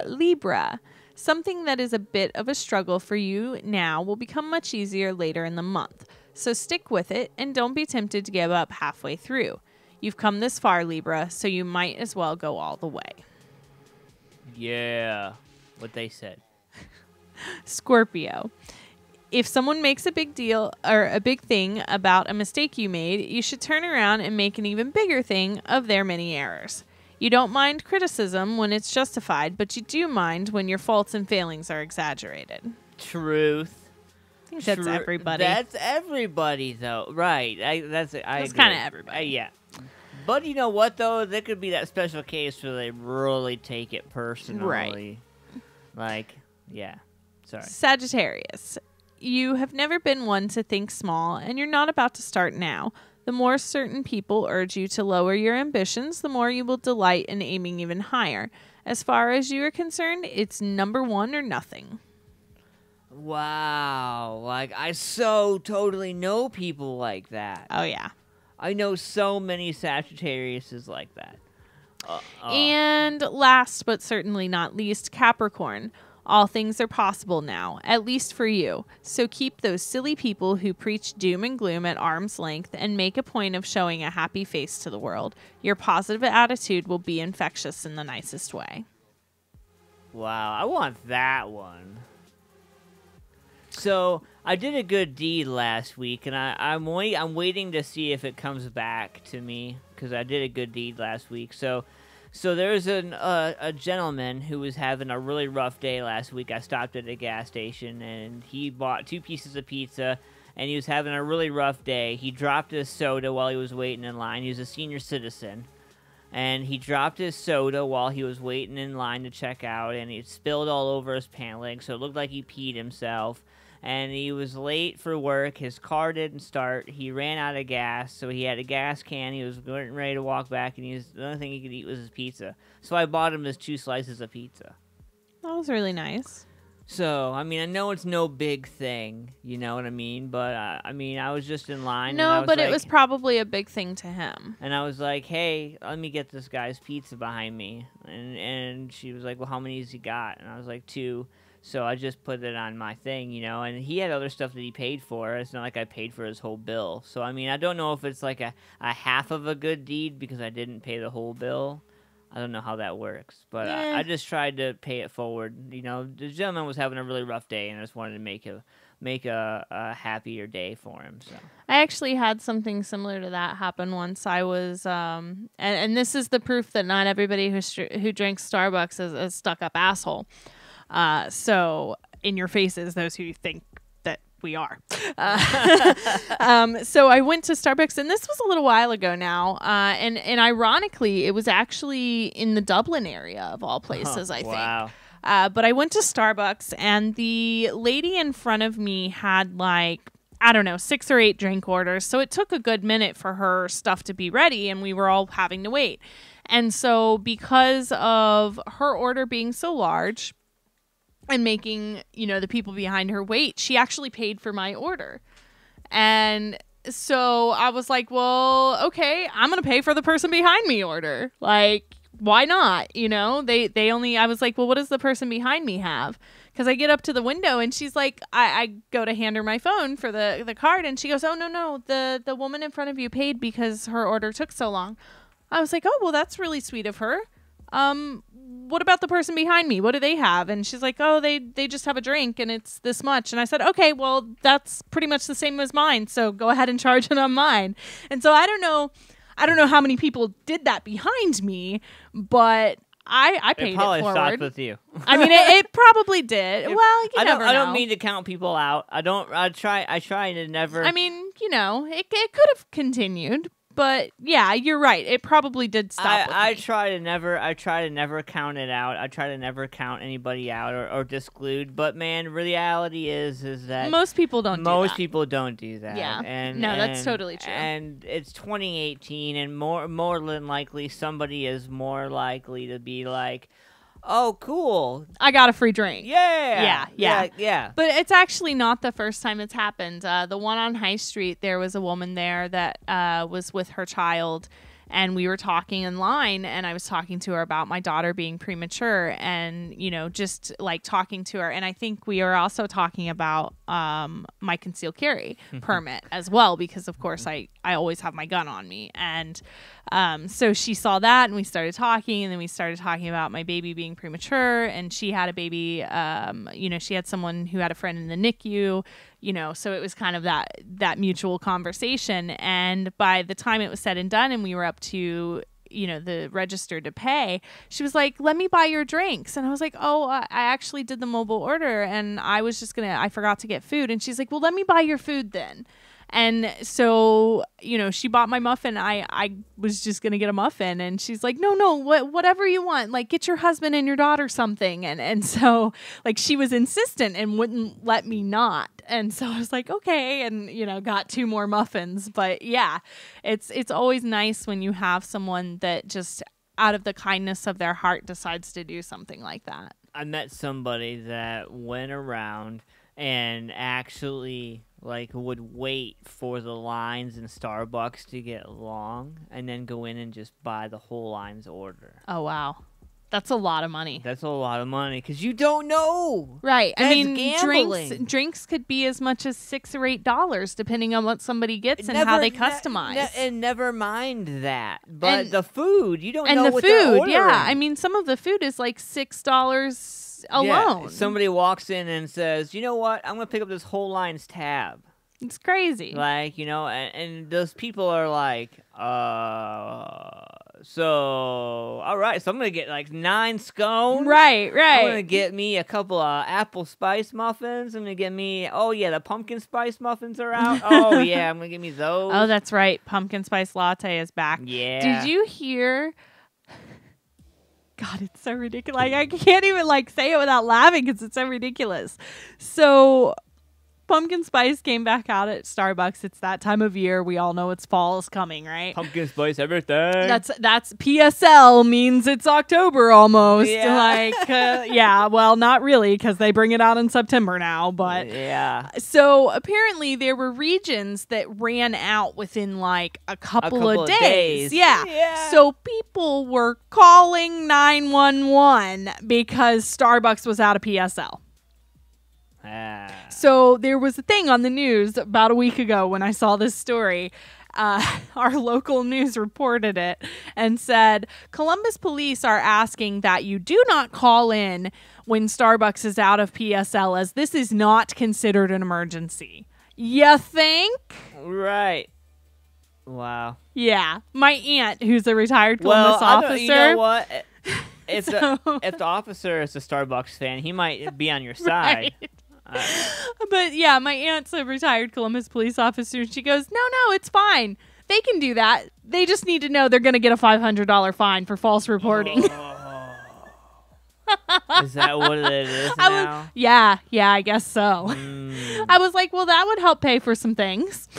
Libra, something that is a bit of a struggle for you now will become much easier later in the month. So stick with it and don't be tempted to give up halfway through. You've come this far, Libra, so you might as well go all the way. Yeah. What they said. Scorpio, if someone makes a big deal or a big thing about a mistake you made, you should turn around and make an even bigger thing of their many errors. You don't mind criticism when it's justified, but you do mind when your faults and failings are exaggerated. Truth. I think that's everybody. That's everybody, though. Right. That's kind of everybody. Yeah. But you know what, though? There could be that special case where they really take it personally. Right. Like, yeah. Sorry. Sagittarius, you have never been one to think small, and you're not about to start now. The more certain people urge you to lower your ambitions, the more you will delight in aiming even higher. As far as you are concerned, it's number one or nothing. Wow. Like, I so totally know people like that. Oh, yeah. I know so many Sagittariuses like that. And last but certainly not least, Capricorn. All things are possible now, at least for you. So keep those silly people who preach doom and gloom at arm's length and make a point of showing a happy face to the world. Your positive attitude will be infectious in the nicest way. Wow, I want that one. So I did a good deed last week, and I'm waiting to see if it comes back to me because I did a good deed last week. So there's a gentleman who was having a really rough day last week. I stopped at a gas station, and he bought 2 pieces of pizza, and he was having a really rough day. He dropped his soda while he was waiting in line. He was a senior citizen, and he dropped his soda while he was waiting in line to check out, and it spilled all over his pant leg, so it looked like he peed himself. And he was late for work. His car didn't start. He ran out of gas, so he had a gas can. He was getting ready to walk back, and the only thing he could eat was his pizza. So I bought him his 2 slices of pizza. That was really nice. So, I mean, I know it's no big thing, you know what I mean? But, I mean, I was just in line. No, but it was probably a big thing to him. And I was like, hey, let me get this guy's pizza behind me. And she was like, well, how many has he got? And I was like, 2. So I just put it on my thing, you know, and he had other stuff that he paid for. It's not like I paid for his whole bill. So, I mean, I don't know if it's like a half of a good deed because I didn't pay the whole bill. I don't know how that works. But I just tried to pay it forward. You know, the gentleman was having a really rough day, and I just wanted to make make a happier day for him. So I actually had something similar to that happen once. I was, and this is the proof that not everybody who drinks Starbucks is a stuck-up asshole. So in your faces, those who think that we are. So I went to Starbucks, and this was a little while ago now. And ironically, it was actually in the Dublin area of all places, I think. Wow. But I went to Starbucks, and the lady in front of me had like, I don't know, 6 or 8 drink orders. So it took a good minute for her stuff to be ready, and we were all having to wait. And so because of her order being so large and making, the people behind her wait, she actually paid for my order. And so I was like, well, okay, I'm going to pay for the person behind me order. Like, why not? I was like, well, what does the person behind me have? Because I get up to the window, and she's like, I go to hand her my phone for the card, and she goes, oh, no, the woman in front of you paid because her order took so long. I was like, oh, well, that's really sweet of her. What about the person behind me? What do they have? And she's like, oh, they just have a drink, and it's this much. And I said, okay, well, that's pretty much the same as mine, so go ahead and charge it on mine. And so I don't know how many people did that behind me, but I paid it forward. It probably stopped with you. I mean, it probably did. Well, you never know. I don't mean to count people out. I try to never. I mean, it could have continued, but yeah, you're right. It probably did stop. I try to never count it out. I try to never count anybody out or disclude. But man, reality is that most people don't. Most people don't do that. Yeah. And that's totally true. And it's 2018, and more than likely somebody is more likely to be like, oh, cool, I got a free drink. Yeah. But it's actually not the first time it's happened. The one on High Street, there was a woman there that was with her child, and we were talking in line, and I was talking to her about my daughter being premature, and just like talking to her. And I think we are also talking about my concealed carry permit as well, because of course I always have my gun on me. And so she saw that, and we started talking, and then we started talking about my baby being premature, and she had a baby, she had someone who had a friend in the NICU, so it was kind of that mutual conversation. And by the time it was said and done, and we were up to, the register to pay, she was like, let me buy your drinks. And I was like, oh, I actually did the mobile order, and I forgot to get food. And she's like, well, let me buy your food then. And so, she bought my muffin. I was just going to get a muffin. And she's like, no, whatever you want. Like, get your husband and your daughter something. And so, like, she was insistent and wouldn't let me not. And so I was like, okay. And, got 2 more muffins. But, yeah, it's always nice when you have someone that just out of the kindness of their heart decides to do something like that. I met somebody that went around and actually would wait for the lines in Starbucks to get long and then go in and just buy the whole line's order. Oh, wow. That's a lot of money. That's a lot of money because you don't know. Right. That's I mean, gambling. drinks could be as much as $6 or $8 depending on what somebody gets and how they customize. And never mind that. But the food, you don't know what they're ordering. And the food, yeah. I mean, some of the food is like $6 alone. Yeah. Somebody walks in and says, you know what? I'm going to pick up this whole line's tab. It's crazy. And those people are like, so, all right, so I'm going to get 9 scones. Right. I'm going to get me a couple of apple spice muffins. I'm going to get me, the pumpkin spice muffins are out. Oh, yeah, I'm going to get me those. Oh, that's right. Pumpkin spice latte is back. Yeah. Did you hear... God, it's so ridiculous. I can't even say it without laughing because it's so ridiculous. So pumpkin spice came back out at Starbucks. It's that time of year. We all know it's fall is coming, right? Pumpkin spice everything. That's PSL means it's October almost. Yeah. Well, not really because they bring it out in September now, but yeah. So apparently there were regions that ran out within a couple of days. Yeah. So people were calling 911 because Starbucks was out of PSL. So there was a thing on the news about a week ago when I saw this story. Our local news reported it and said, Columbus police are asking that you do not call in when Starbucks is out of PSL, as this is not considered an emergency. You think? Right. Wow. Yeah. My aunt, who's a retired Columbus officer. You know what? If the officer is a Starbucks fan, he might be on your side. But yeah, my aunt's a retired Columbus police officer. She goes, no, it's fine. They can do that. They just need to know they're going to get a $500 fine for false reporting. Is that what it is now? Yeah, I guess so. I was like, well, that would help pay for some things.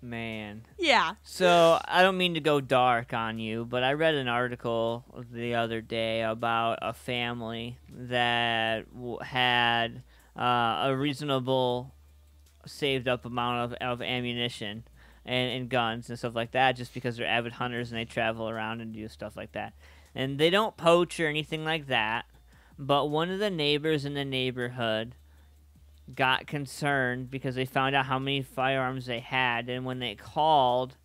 Man. Yeah. So, I don't mean to go dark on you, but I read an article the other day about a family that had a reasonable saved up amount of ammunition and guns and stuff like that, just because they're avid hunters and they travel around and do stuff like that. And they don't poach or anything like that, but one of the neighbors in the neighborhood got concerned because they found out how many firearms they had, and when they called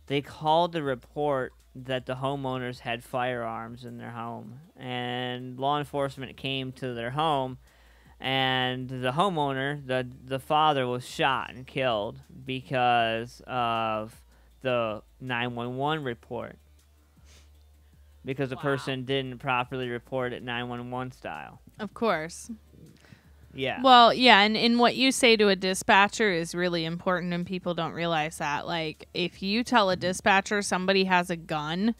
to report that the homeowners had firearms in their home, and law enforcement came to their home, and the homeowner, the father, was shot and killed because of the 911 report, because the person didn't properly report it 911 style. Of course. Yeah. Well, yeah, and what you say to a dispatcher is really important, and people don't realize that. Like, if you tell a dispatcher somebody has a gun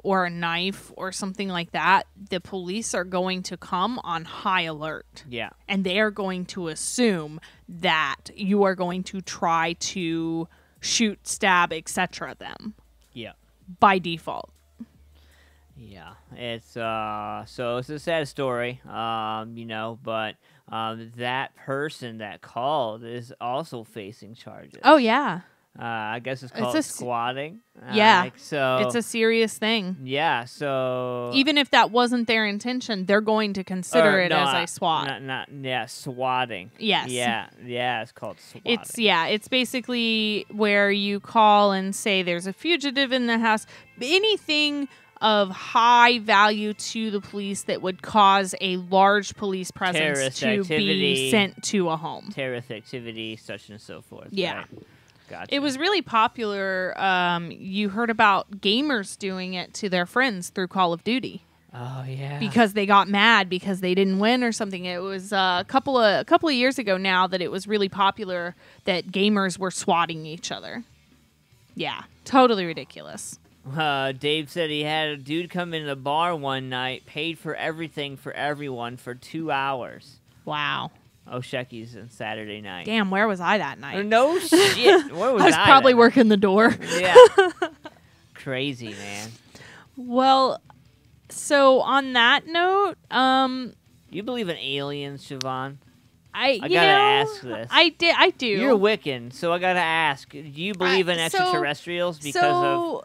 or a knife or something like that, the police are going to come on high alert. Yeah. And they are going to assume that you are going to try to shoot, stab, etc. them. Yeah. By default. Yeah, it's so it's a sad story, but that person that called is also facing charges. Oh yeah. I guess it's called squatting. Yeah. So it's a serious thing. Yeah. So even if that wasn't their intention, they're going to consider it as a SWAT. Swatting. Yes. Yeah. It's called swatting. It's basically where you call and say there's a fugitive in the house. Anything of high value to the police that would cause a large police presence terrorist to activity, be sent to a home. Terrorist activity, such and so forth. Yeah. Right? Gotcha. It was really popular. You heard about gamers doing it to their friends through Call of Duty. Oh yeah. Because they got mad because they didn't win or something. It was a couple of years ago now that it was really popular that gamers were swatting each other. Yeah, totally ridiculous. Dave said he had a dude come in the bar one night, paid for everything for everyone for 2 hours. Wow. Oh, Shecky's on Saturday night. Damn, where was I that night? No shit. Where was I? I was probably working the door. Yeah. Crazy, man. Well, so on that note, you believe in aliens, Siobhan? I gotta ask this. I do. You're Wiccan, so I gotta ask. Do you believe in extraterrestrials because of...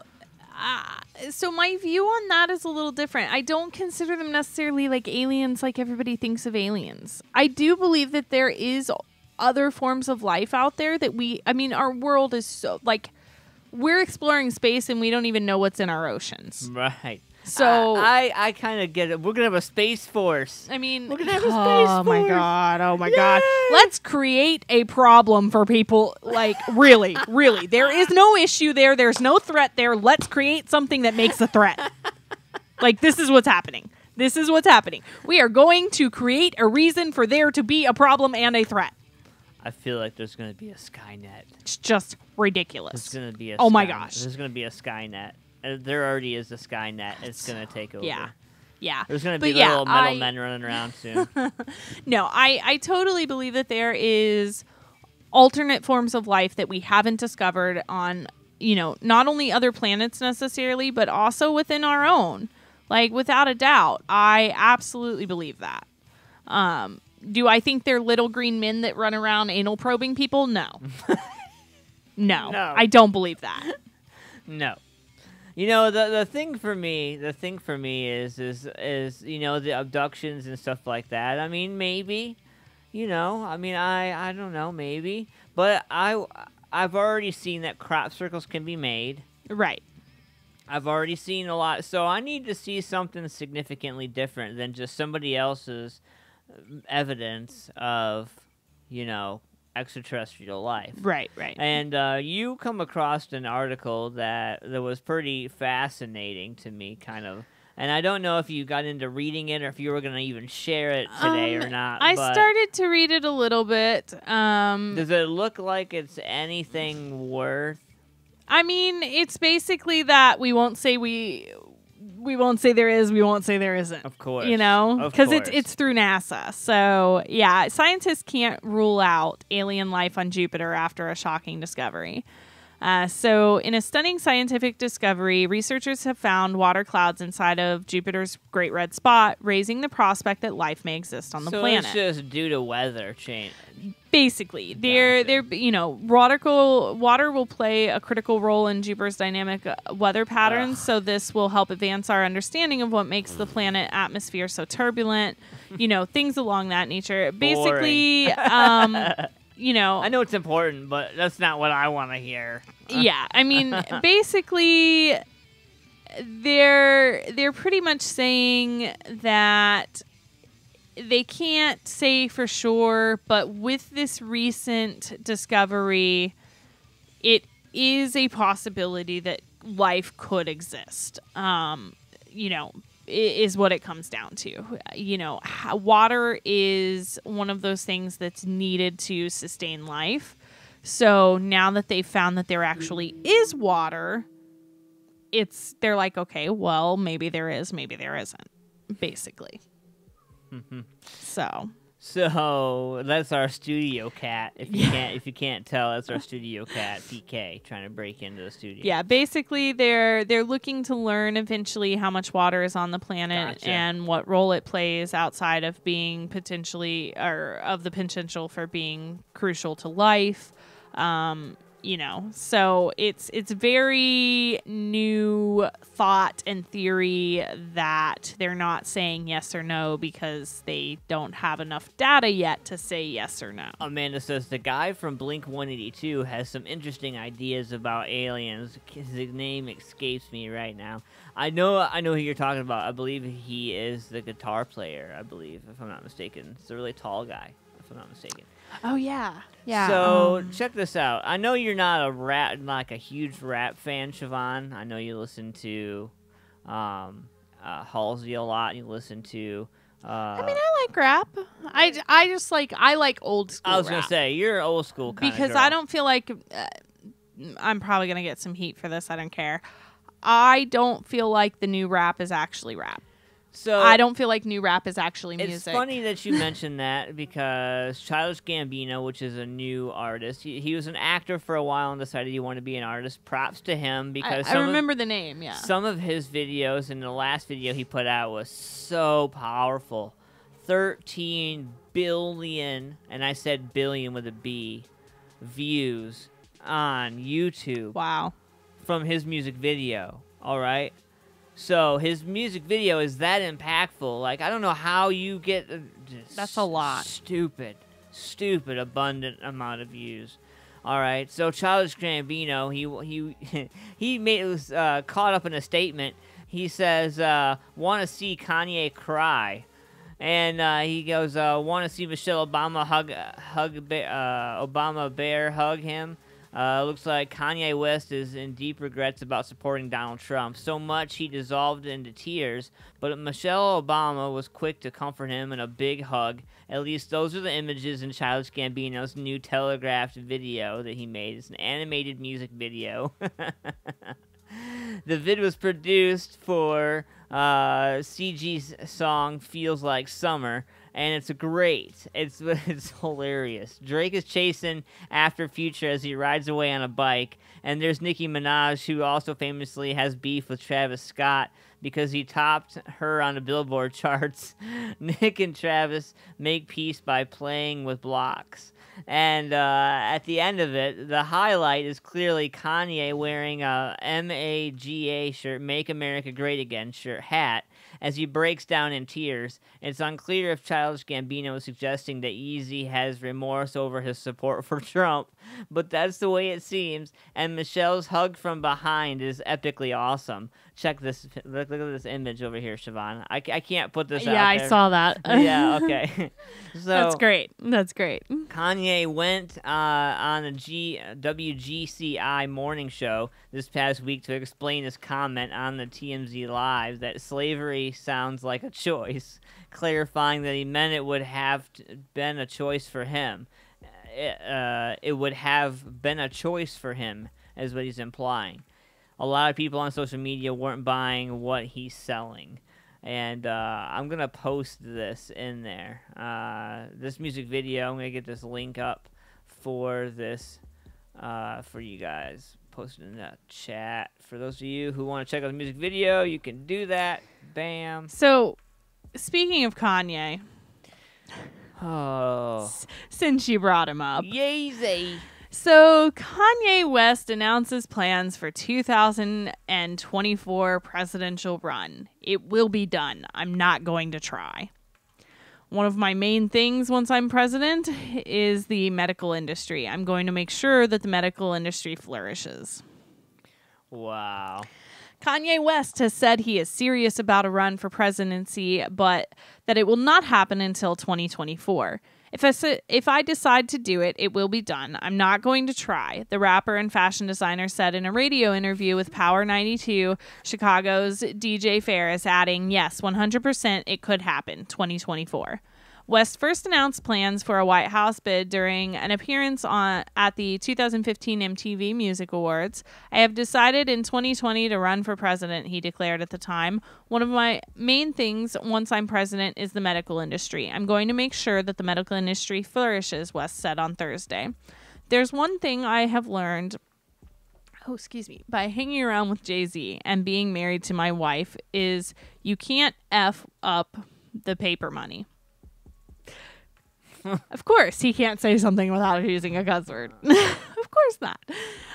So my view on that is a little different. I don't consider them necessarily like aliens like everybody thinks of aliens. I do believe that there is other forms of life out there that our world is so, like, we're exploring space and we don't even know what's in our oceans. Right. So I kind of get it. We're gonna have a space force. I mean, we're gonna have a space force. Oh my god. Let's create a problem for people. Like, really. There is no issue there. There's no threat there. Let's create something that makes a threat. Like, this is what's happening. We are going to create a reason for there to be a problem and a threat. I feel like there's gonna be a Skynet. It's just ridiculous. There's gonna be a my gosh. There's gonna be a Skynet. There already is a Skynet. It's going to take over. Yeah. There's going to be little metal men running around soon. No, I totally believe that there is alternate forms of life that we haven't discovered on, not only other planets necessarily, but also within our own. Like, without a doubt, I absolutely believe that. Do I think they're little green men that run around anal probing people? No. No. I don't believe that. No. The thing for me is the abductions and stuff like that. I mean, maybe, I don't know, maybe, but I've already seen that crop circles can be made. Right. I've already seen a lot, so I need to see something significantly different than just somebody else's evidence of, extraterrestrial life. Right. And you come across an article that was pretty fascinating to me, kind of. And I don't know if you got into reading it or if you were going to even share it today or not. I but started to read it a little bit. does it look like it's anything worth? I mean, it's basically that we won't say there is, we won't say there isn't. Of course. Because it's through NASA. So, yeah, scientists can't rule out alien life on Jupiter after a shocking discovery. So, in a stunning scientific discovery, researchers have found water clouds inside of Jupiter's Great Red Spot, raising the prospect that life may exist on the planet. So it's just due to weather change. Basically, water will play a critical role in Jupiter's dynamic weather patterns. So this will help advance our understanding of what makes the planet atmosphere so turbulent. Things along that nature. Basically, I know it's important, but that's not what I want to hear. Yeah, I mean, basically, they're pretty much saying that they can't say for sure, but with this recent discovery, it is a possibility that life could exist. Is what it comes down to. Water is one of those things that's needed to sustain life. So now that they've found that there actually is water, they're like, okay, well, maybe there is, maybe there isn't, basically. So that's our studio cat. If you can't tell, that's our studio cat, PK, trying to break into the studio. Yeah, basically they're looking to learn eventually how much water is on the planet and what role it plays outside of being of the potential for being crucial to life. So it's very new thought and theory that they're not saying yes or no because they don't have enough data yet to say yes or no. Amanda says the guy from Blink 182 has some interesting ideas about aliens. His name escapes me right now. I know who you're talking about. I believe he is the guitar player, if I'm not mistaken. It's a really tall guy, if I'm not mistaken. Oh, yeah. Yeah. So, check this out. I know you're not a huge rap fan, Siobhan. I know you listen to Halsey a lot. You listen to... I like rap. I like old school rap. I was going to say, you're an old school kind because of girl. I don't feel like... I'm probably going to get some heat for this. I don't care. I don't feel like the new rap is actually rap. So I don't feel like new rap is actually music. It's funny that you mentioned that because Childish Gambino, which is a new artist, he was an actor for a while and decided he wanted to be an artist. Props to him because I remember the name, yeah. Some of his videos and the last video he put out was so powerful. 13 billion, and I said billion with a B, views on YouTube. Wow. From his music video, all right? So his music video is that impactful. Like, I don't know how you get that's a lot. Stupid, abundant amount of views. All right. So Childish Gambino, he was caught up in a statement. He says, "Want to see Kanye cry," and he goes, "Want to see Michelle Obama hug Obama bear hug him." Looks like Kanye West is in deep regrets about supporting Donald Trump. So much he dissolved into tears, but Michelle Obama was quick to comfort him in a big hug. At least those are the images in Childish Gambino's new telegraphed video that he made. It's an animated music video. The vid was produced for CG's song Feels Like Summer, and it's great. It's hilarious. Drake is chasing after Future as he rides away on a bike, and there's Nicki Minaj, who also famously has beef with Travis Scott because he topped her on the Billboard charts. Nick and Travis make peace by playing with blocks. And at the end of it, the highlight is clearly Kanye wearing a MAGA shirt, Make America Great Again shirt, hat. as he breaks down in tears. It's unclear if Childish Gambino is suggesting that Yeezy has remorse over his support for Trump, but that's the way it seems, and Michelle's hug from behind is epically awesome. Check this. Look at this image over here, Siobhan. I can't put this out there. Yeah, I saw that. Yeah, okay. So That's great. That's great. Kanye went on a WGCI morning show this past week to explain his comment on the TMZ Live that slavery sounds like a choice, clarifying that he meant it would have been a choice for him. It would have been a choice for him, is what he's implying. A lot of people on social media weren't buying what he's selling. And I'm going to post this in there. This music video, I'm going to get this link up for this for you guys. Post it in the chat. For those of you who want to check out the music video, you can do that. Bam. So, speaking of Kanye, since you brought him up. Yeezy. So, Kanye West announces plans for 2024 presidential run. It will be done. I'm not going to try. One of my main things once I'm president is the medical industry. I'm going to make sure that the medical industry flourishes. Wow. Kanye West has said he is serious about a run for presidency, but that it will not happen until 2024. If I decide to do it, it will be done. I'm not going to try, the rapper and fashion designer said in a radio interview with Power 92, Chicago's DJ Ferris, adding, yes, 100% it could happen, 2024. West first announced plans for a White House bid during an appearance at the 2015 MTV Music Awards. I have decided in 2020 to run for president, he declared at the time. One of my main things once I'm president is the medical industry. I'm going to make sure that the medical industry flourishes, West said on Thursday. There's one thing I have learned by hanging around with Jay-Z and being married to my wife is you can't F up the paper money. Of course, he can't say something without using a cuss word. Of course not.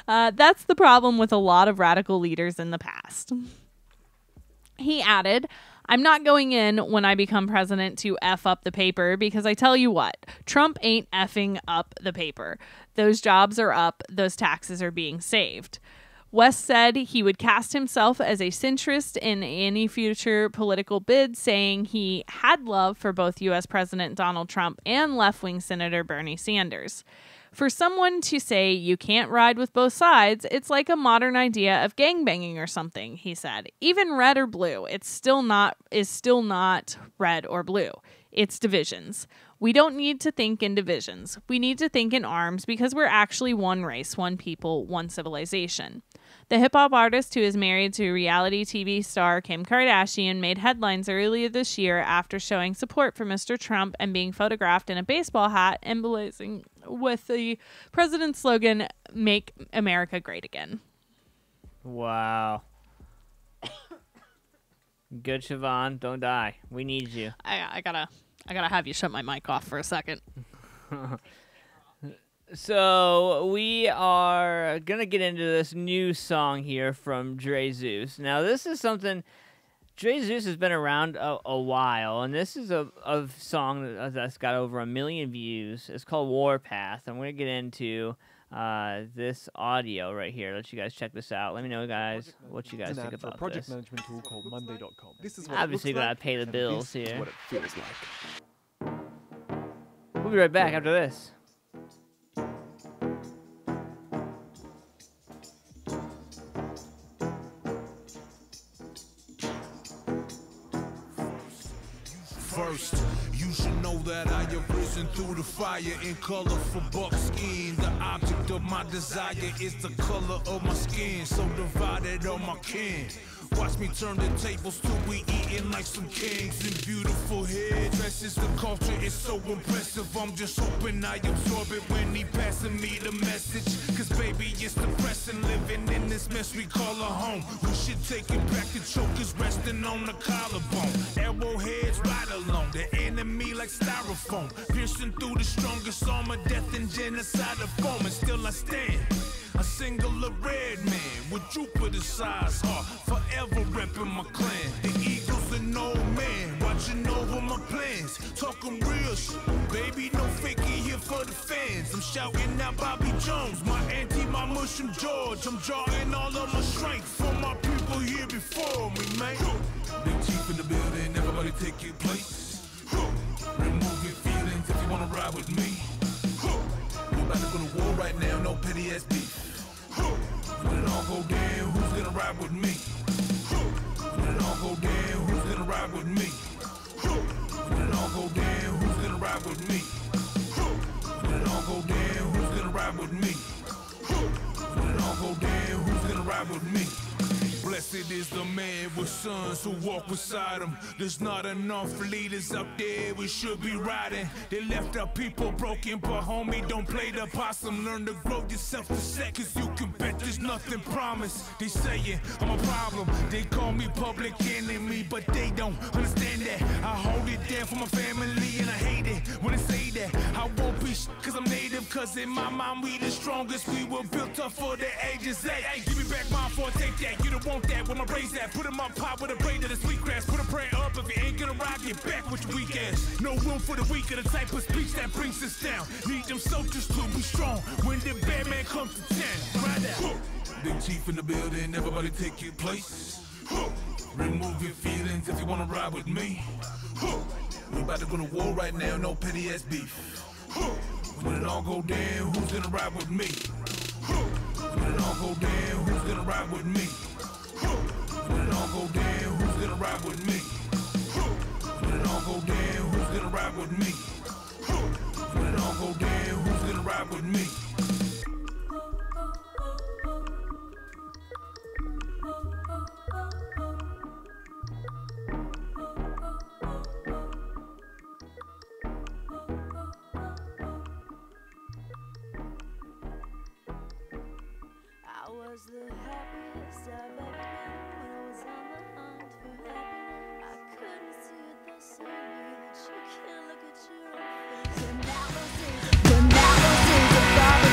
That's the problem with a lot of radical leaders in the past. He added, I'm not going in when I become president to F up the paper because I tell you what, Trump ain't effing up the paper. Those jobs are up. Those taxes are being saved. West said he would cast himself as a centrist in any future political bid, saying he had love for both U.S. President Donald Trump and left-wing Senator Bernie Sanders. For someone to say you can't ride with both sides, it's like a modern idea of gangbanging or something, he said. Even red or blue, is still not red or blue. It's divisions. We don't need to think in divisions. We need to think in arms because we're actually one race, one people, one civilization. The hip-hop artist who is married to reality TV star Kim Kardashian made headlines earlier this year after showing support for Mr. Trump and being photographed in a baseball hat emblazing with the president's slogan, Make America Great Again. Wow. Good, Siobhan. Don't die. We need you. I gotta have you shut my mic off for a second. So we are going to get into this new song here from Dre Zeus. Now, this is something... Dre Zeus has been around a while, and this is a song that's got over 1 million views. It's called Warpath. I'm going to get into this audio right here. Let you guys check this out. Let me know, guys, what you guys think about project this. management tool called Monday.com. This is what Obviously, it looks got to like, pay the and bills this is here. what it feels like. We'll be right back after this. First, you should know that I have risen through the fire in colorful buckskin. The object of my desire is the color of my skin, so divided on my kin. Watch me turn the tables till we eating like some kings in beautiful headdresses. The culture is so impressive. I'm just hoping I absorb it when he passing me the message. Cause baby, it's depressing living in this mess we call a home. We should take it back to chokers resting on the collarbone. Arrowheads right along the enemy like styrofoam. Piercing through the strongest armor, death and genocide of foam. And still I stand, a singular red man with Jupiter-sized heart, forever repping my clan. The eagles and an old man, watching over my plans, talking real shit. Baby, no faking here for the fans. I'm shouting out Bobby Jones, my auntie, my Muslim George. I'm drawing all of my strength from my people here before me, man. Big chief in the building, everybody take your place. Remove your feelings if you wanna ride with me. We're about to go to war right now, no petty ass beef. When it all go down, who's gonna ride with me? When it all go down, who's gonna ride with me? When it all go down, who's gonna ride with me? When it all go down, who's gonna ride with me? When it all go down, who's gonna ride with me? Blessed is the man with sons who walk beside him. There's not enough leaders out there we should be riding. They left our people broken, but homie, don't play the possum. Learn to grow yourself to set, cause you can bet there's nothing promised. They saying I'm a problem, they call me public enemy, but they don't understand that I hold it down for my family, and I hate it when they say that I won't be cause I'm native, cause in my mind we the strongest. We were built up for the ages. Hey, give me back mine for take that. You don't want that, where my brains at? Put in my pot with a braid of the sweet grass. Put a prayer up, if you ain't gonna ride, get back with your weak ass. No room for the weak, of the type of speech that brings us down. Need them soldiers to be strong when the bad man comes to town. Right out. Big chief in the building, everybody take your place. Remove your feelings if you wanna ride with me. We're about to go to war right now, no petty ass beef. When it all go down, who's gonna ride with me? When it all go down, who's gonna ride with me? When it all go down, who's gonna ride with me? When it all go down, who's gonna ride with me? When it all go down, who's gonna ride with me? I was the happiest I've ever been when I was on the hunt for happiness. I couldn't see it the same way that you can't look at your own face. But now those days are gone.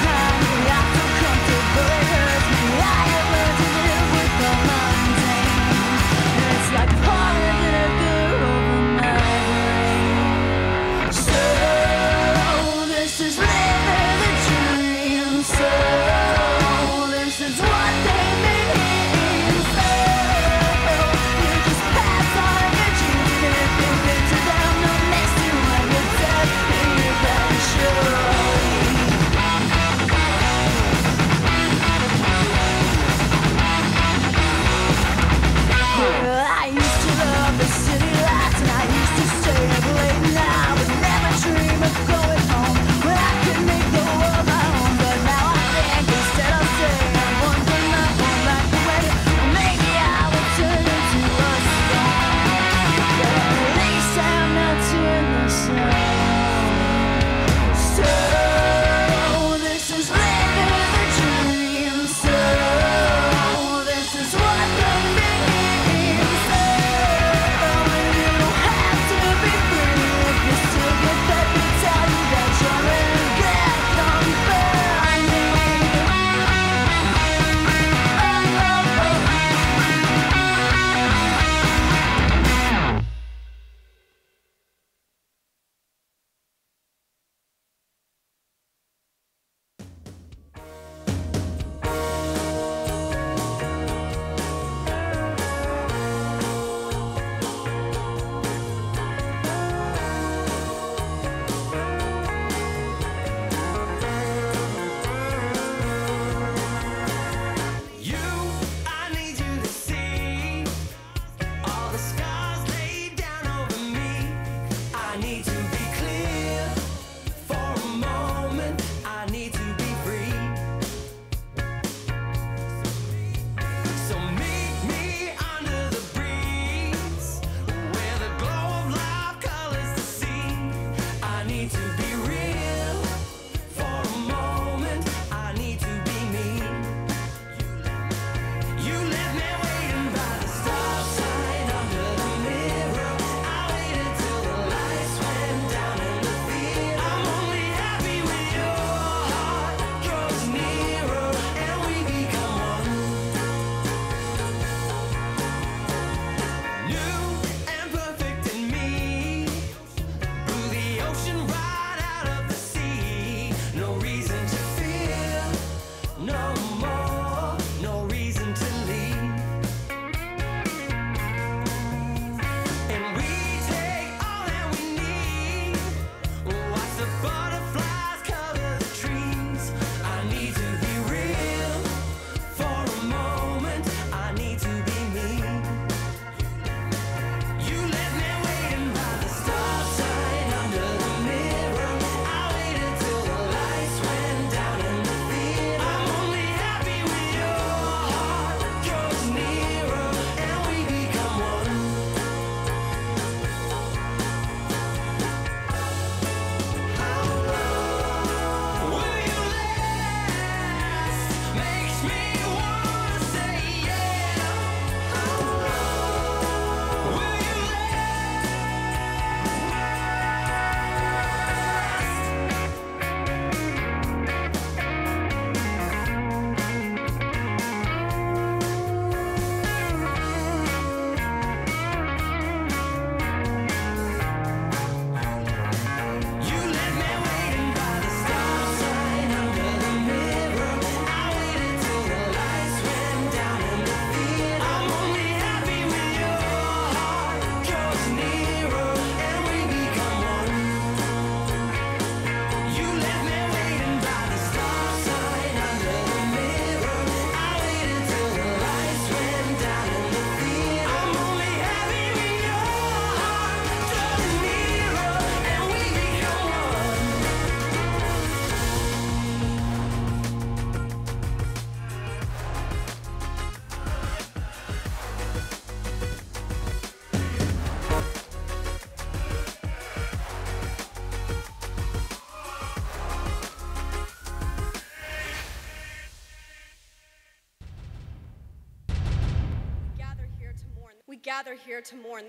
gather here to mourn.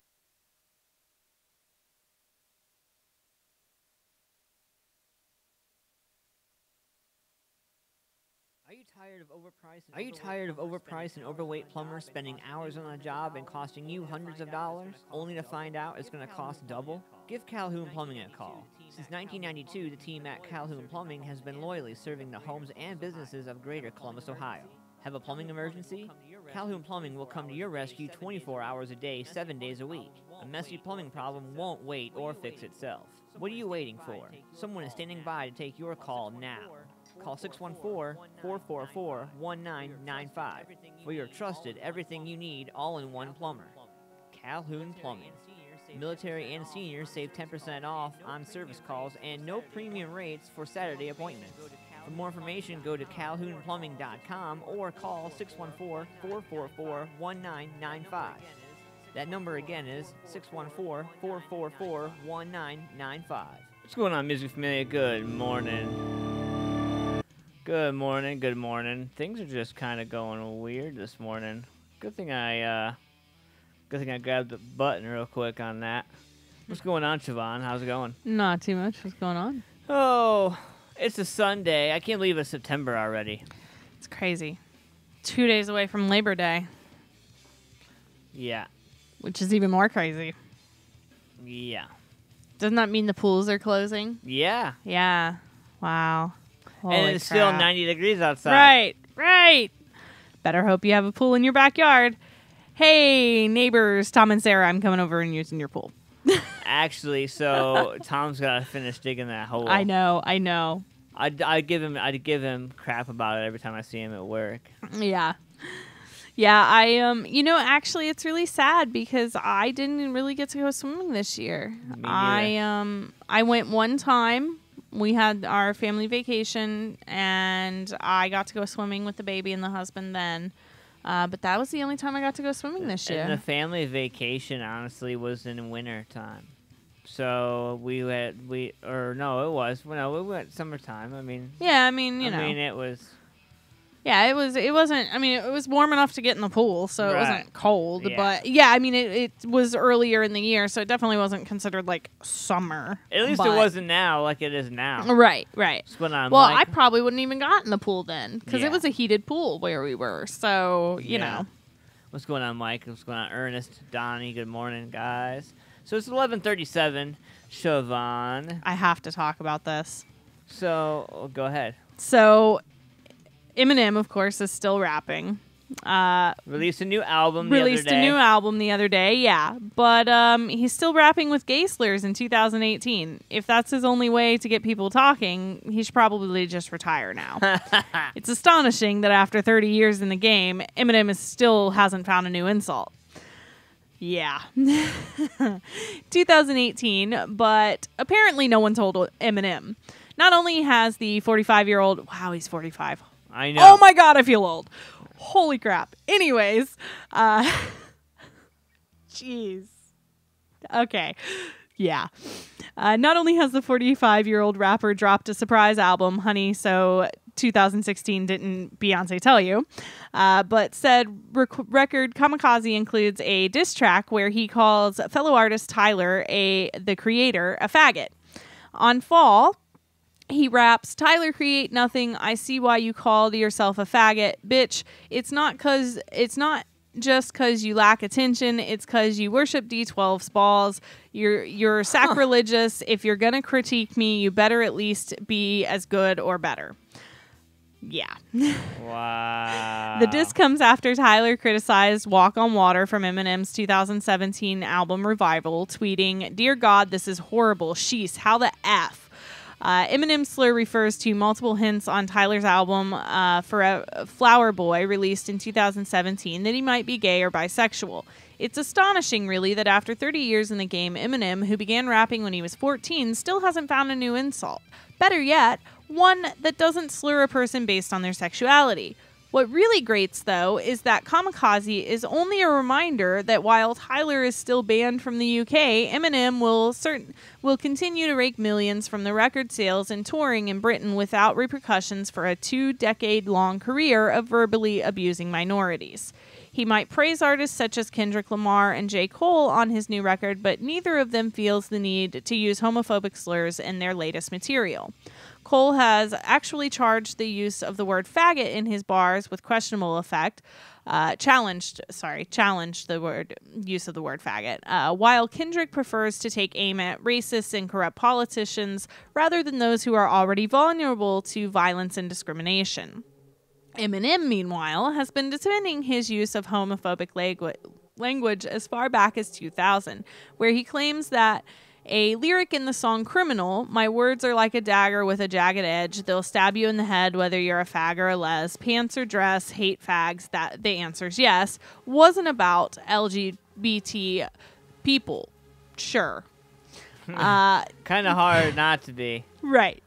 Are you tired of overpriced and overweight plumbers spending hours on a job and costing you hundreds of dollars, only to find out it's going to cost double? Give Calhoun Plumbing a call. Since 1992, the team at Calhoun Plumbing has been loyally serving the homes and businesses of Greater Columbus, Ohio. Have a plumbing emergency? Calhoun Plumbing will come to your rescue 24 hours a day, 7 days a week. A messy plumbing problem won't wait or fix itself. What are you waiting for? Someone is standing by to take your call now. Call 614-444-1995 for your trusted everything you need all-in-one plumber. Calhoun Plumbing. Military and seniors save 10% off on service calls and no premium rates for Saturday appointments. For more information, go to calhounplumbing.com or call 614-444-1995. That number again is 614-444-1995. What's going on, Music Familia? Good morning. Good morning, good morning. Things are just kind of going weird this morning. Good thing I grabbed the button real quick on that. What's going on, Siobhan? How's it going? Not too much. What's going on? Oh, it's a Sunday. I can't believe it's September already. It's crazy. 2 days away from Labor Day. Yeah. Which is even more crazy. Yeah. Doesn't that mean the pools are closing? Yeah. Yeah. Wow. Holy and it's crap. still 90 degrees outside. Right. Better hope you have a pool in your backyard. Hey, neighbors, Tom and Sarah, I'm coming over and using your pool. Actually, so Tom's got to finish digging that hole. I know. I'd give him crap about it every time I see him at work. Yeah, actually it's really sad because I didn't really get to go swimming this year. I went one time. We had our family vacation, and I got to go swimming with the baby and the husband then. But that was the only time I got to go swimming this year. And the family vacation, honestly, was in winter time. So we went summertime. I mean, it was. Yeah, it wasn't. I mean, it was warm enough to get in the pool, so it wasn't cold. Yeah. But yeah, I mean, it was earlier in the year, so it definitely wasn't considered like summer. At least it wasn't now like it is now. Right. What's going on, well, Mike? I probably wouldn't even got in the pool then because it was a heated pool where we were. So you know. What's going on, Mike? What's going on, Ernest, Donnie? Good morning, guys. So it's 11:37. Siobhan. I have to talk about this. So go ahead. So Eminem, of course, is still rapping. Released a new album the other day, yeah. But he's still rapping with gay slurs in 2018. If that's his only way to get people talking, he should probably just retire now. It's astonishing that after 30 years in the game, Eminem still hasn't found a new insult. Yeah. 2018, but apparently no one told Eminem. Not only has the 45-year-old... Wow, he's 45. I know. Oh my God, I feel old. Holy crap. Anyways, jeez. Okay. Yeah. Not only has the 45-year-old rapper dropped a surprise album, Honey, so 2016 didn't Beyonce tell you, but said record Kamikaze includes a diss track where he calls fellow artist Tyler, the creator, a faggot. On Fall, he raps, Tyler create nothing. I see why you called yourself a faggot. Bitch, it's not just cause you lack attention. It's cause you worship D12's balls. You're sacrilegious. If you're gonna critique me, you better at least be as good or better. Yeah. Wow. The diss comes after Tyler criticized Walk on Water from Eminem's 2017 album Revival, tweeting, Dear God, this is horrible. Sheesh, how the F? Eminem's slur refers to multiple hints on Tyler's album Flower Boy, released in 2017, that he might be gay or bisexual. It's astonishing, really, that after 30 years in the game, Eminem, who began rapping when he was 14, still hasn't found a new insult. Better yet, one that doesn't slur a person based on their sexuality. What really grates, though, is that Kamikaze is only a reminder that while Tyler is still banned from the UK, Eminem will continue to rake millions from the record sales and touring in Britain without repercussions for a 2-decade-long career of verbally abusing minorities. He might praise artists such as Kendrick Lamar and J. Cole on his new record, but neither of them feels the need to use homophobic slurs in their latest material. Cole has actually charged the use of the word faggot in his bars with questionable effect. Challenged the word use of the word faggot, while Kendrick prefers to take aim at racists and corrupt politicians rather than those who are already vulnerable to violence and discrimination. Eminem, meanwhile, has been defending his use of homophobic language as far back as 2000, where he claims that a lyric in the song Criminal, "My words are like a dagger with a jagged edge. They'll stab you in the head whether you're a fag or a les. Pants or dress, hate fags." That the answer's yes. Wasn't about LGBT people. Sure. Kind of hard not to be. Right.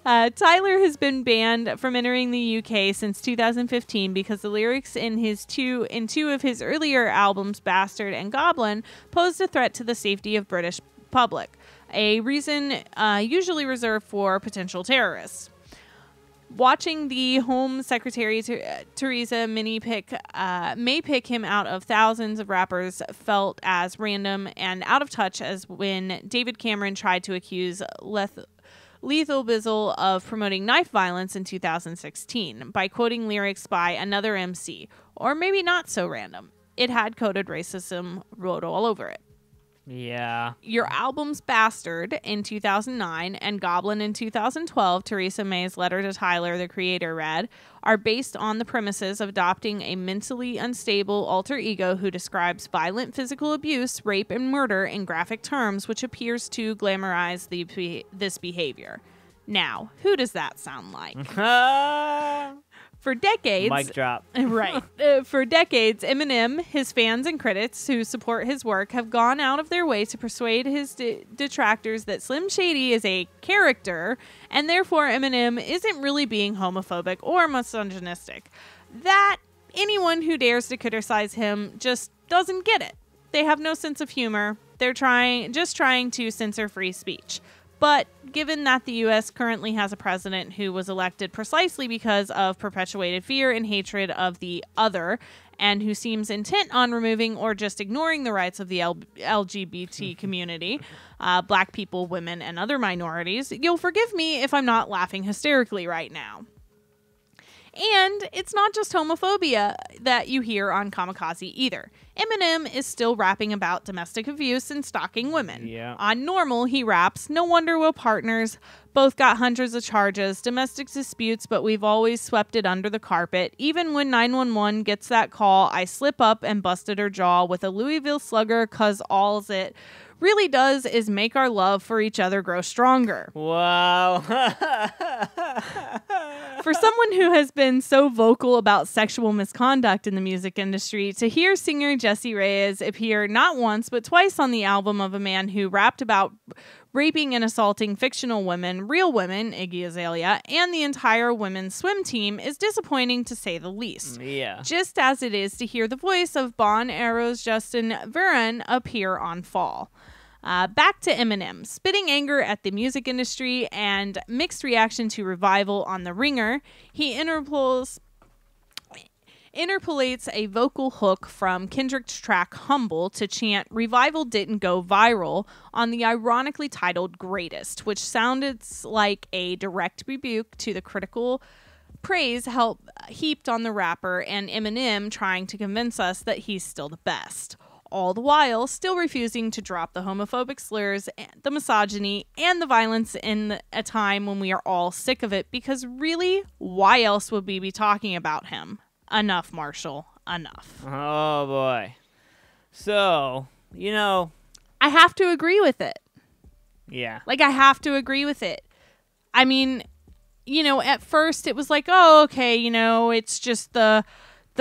Tyler has been banned from entering the UK since 2015 because the lyrics in two of his earlier albums, Bastard and Goblin, posed a threat to the safety of British public, a reason usually reserved for potential terrorists. Watching the Home Secretary Theresa May pick him out of thousands of rappers felt as random and out of touch as when David Cameron tried to accuse Lethal Bizzle of promoting knife violence in 2016 by quoting lyrics by another MC, or maybe not so random. It had coded racism wrote all over it. Yeah. Your albums Bastard in 2009 and Goblin in 2012, Theresa May's letter to Tyler, the creator, read, are based on the premises of adopting a mentally unstable alter ego who describes violent physical abuse, rape, and murder in graphic terms, which appears to glamorize this behavior. Now, who does that sound like? For decades, mic drop. Right. For decades, Eminem, his fans and critics who support his work have gone out of their way to persuade his detractors that Slim Shady is a character, and therefore Eminem isn't really being homophobic or misogynistic. That anyone who dares to criticize him just doesn't get it. They have no sense of humor. They're just trying to censor free speech. But given that the U.S. currently has a president who was elected precisely because of perpetuated fear and hatred of the other, and who seems intent on removing or just ignoring the rights of the LGBT community, black people, women, and other minorities, you'll forgive me if I'm not laughing hysterically right now. And it's not just homophobia that you hear on Kamikaze either. Eminem is still rapping about domestic abuse and stalking women. Yeah. On Normal, he raps, "No wonder we're partners. Both got hundreds of charges, domestic disputes, but we've always swept it under the carpet. Even when 911 gets that call, I slip up and busted her jaw with a Louisville slugger, 'cause all's it really does is make our love for each other grow stronger." Wow. For someone who has been so vocal about sexual misconduct in the music industry, to hear singer Jessie Reyez appear not once but twice on the album of a man who rapped about raping and assaulting fictional women, real women, Iggy Azalea, and the entire women's swim team is disappointing to say the least. Yeah. Just as it is to hear the voice of Bon Arrow's Justin Vernon appear on Fall. Back to Eminem. Spitting anger at the music industry and mixed reaction to Revival on The Ringer, he interpolates a vocal hook from Kendrick's track Humble to chant "Revival didn't go viral" on the ironically titled Greatest, which sounded like a direct rebuke to the critical praise heaped on the rapper and Eminem trying to convince us that he's still the best. All the while, still refusing to drop the homophobic slurs, the misogyny, and the violence in a time when we are all sick of it, because really, why else would we be talking about him? Enough, Marshall. Enough. Oh, boy. So, I have to agree with it. Yeah. I have to agree with it. I mean, at first it was like, oh, okay, it's just the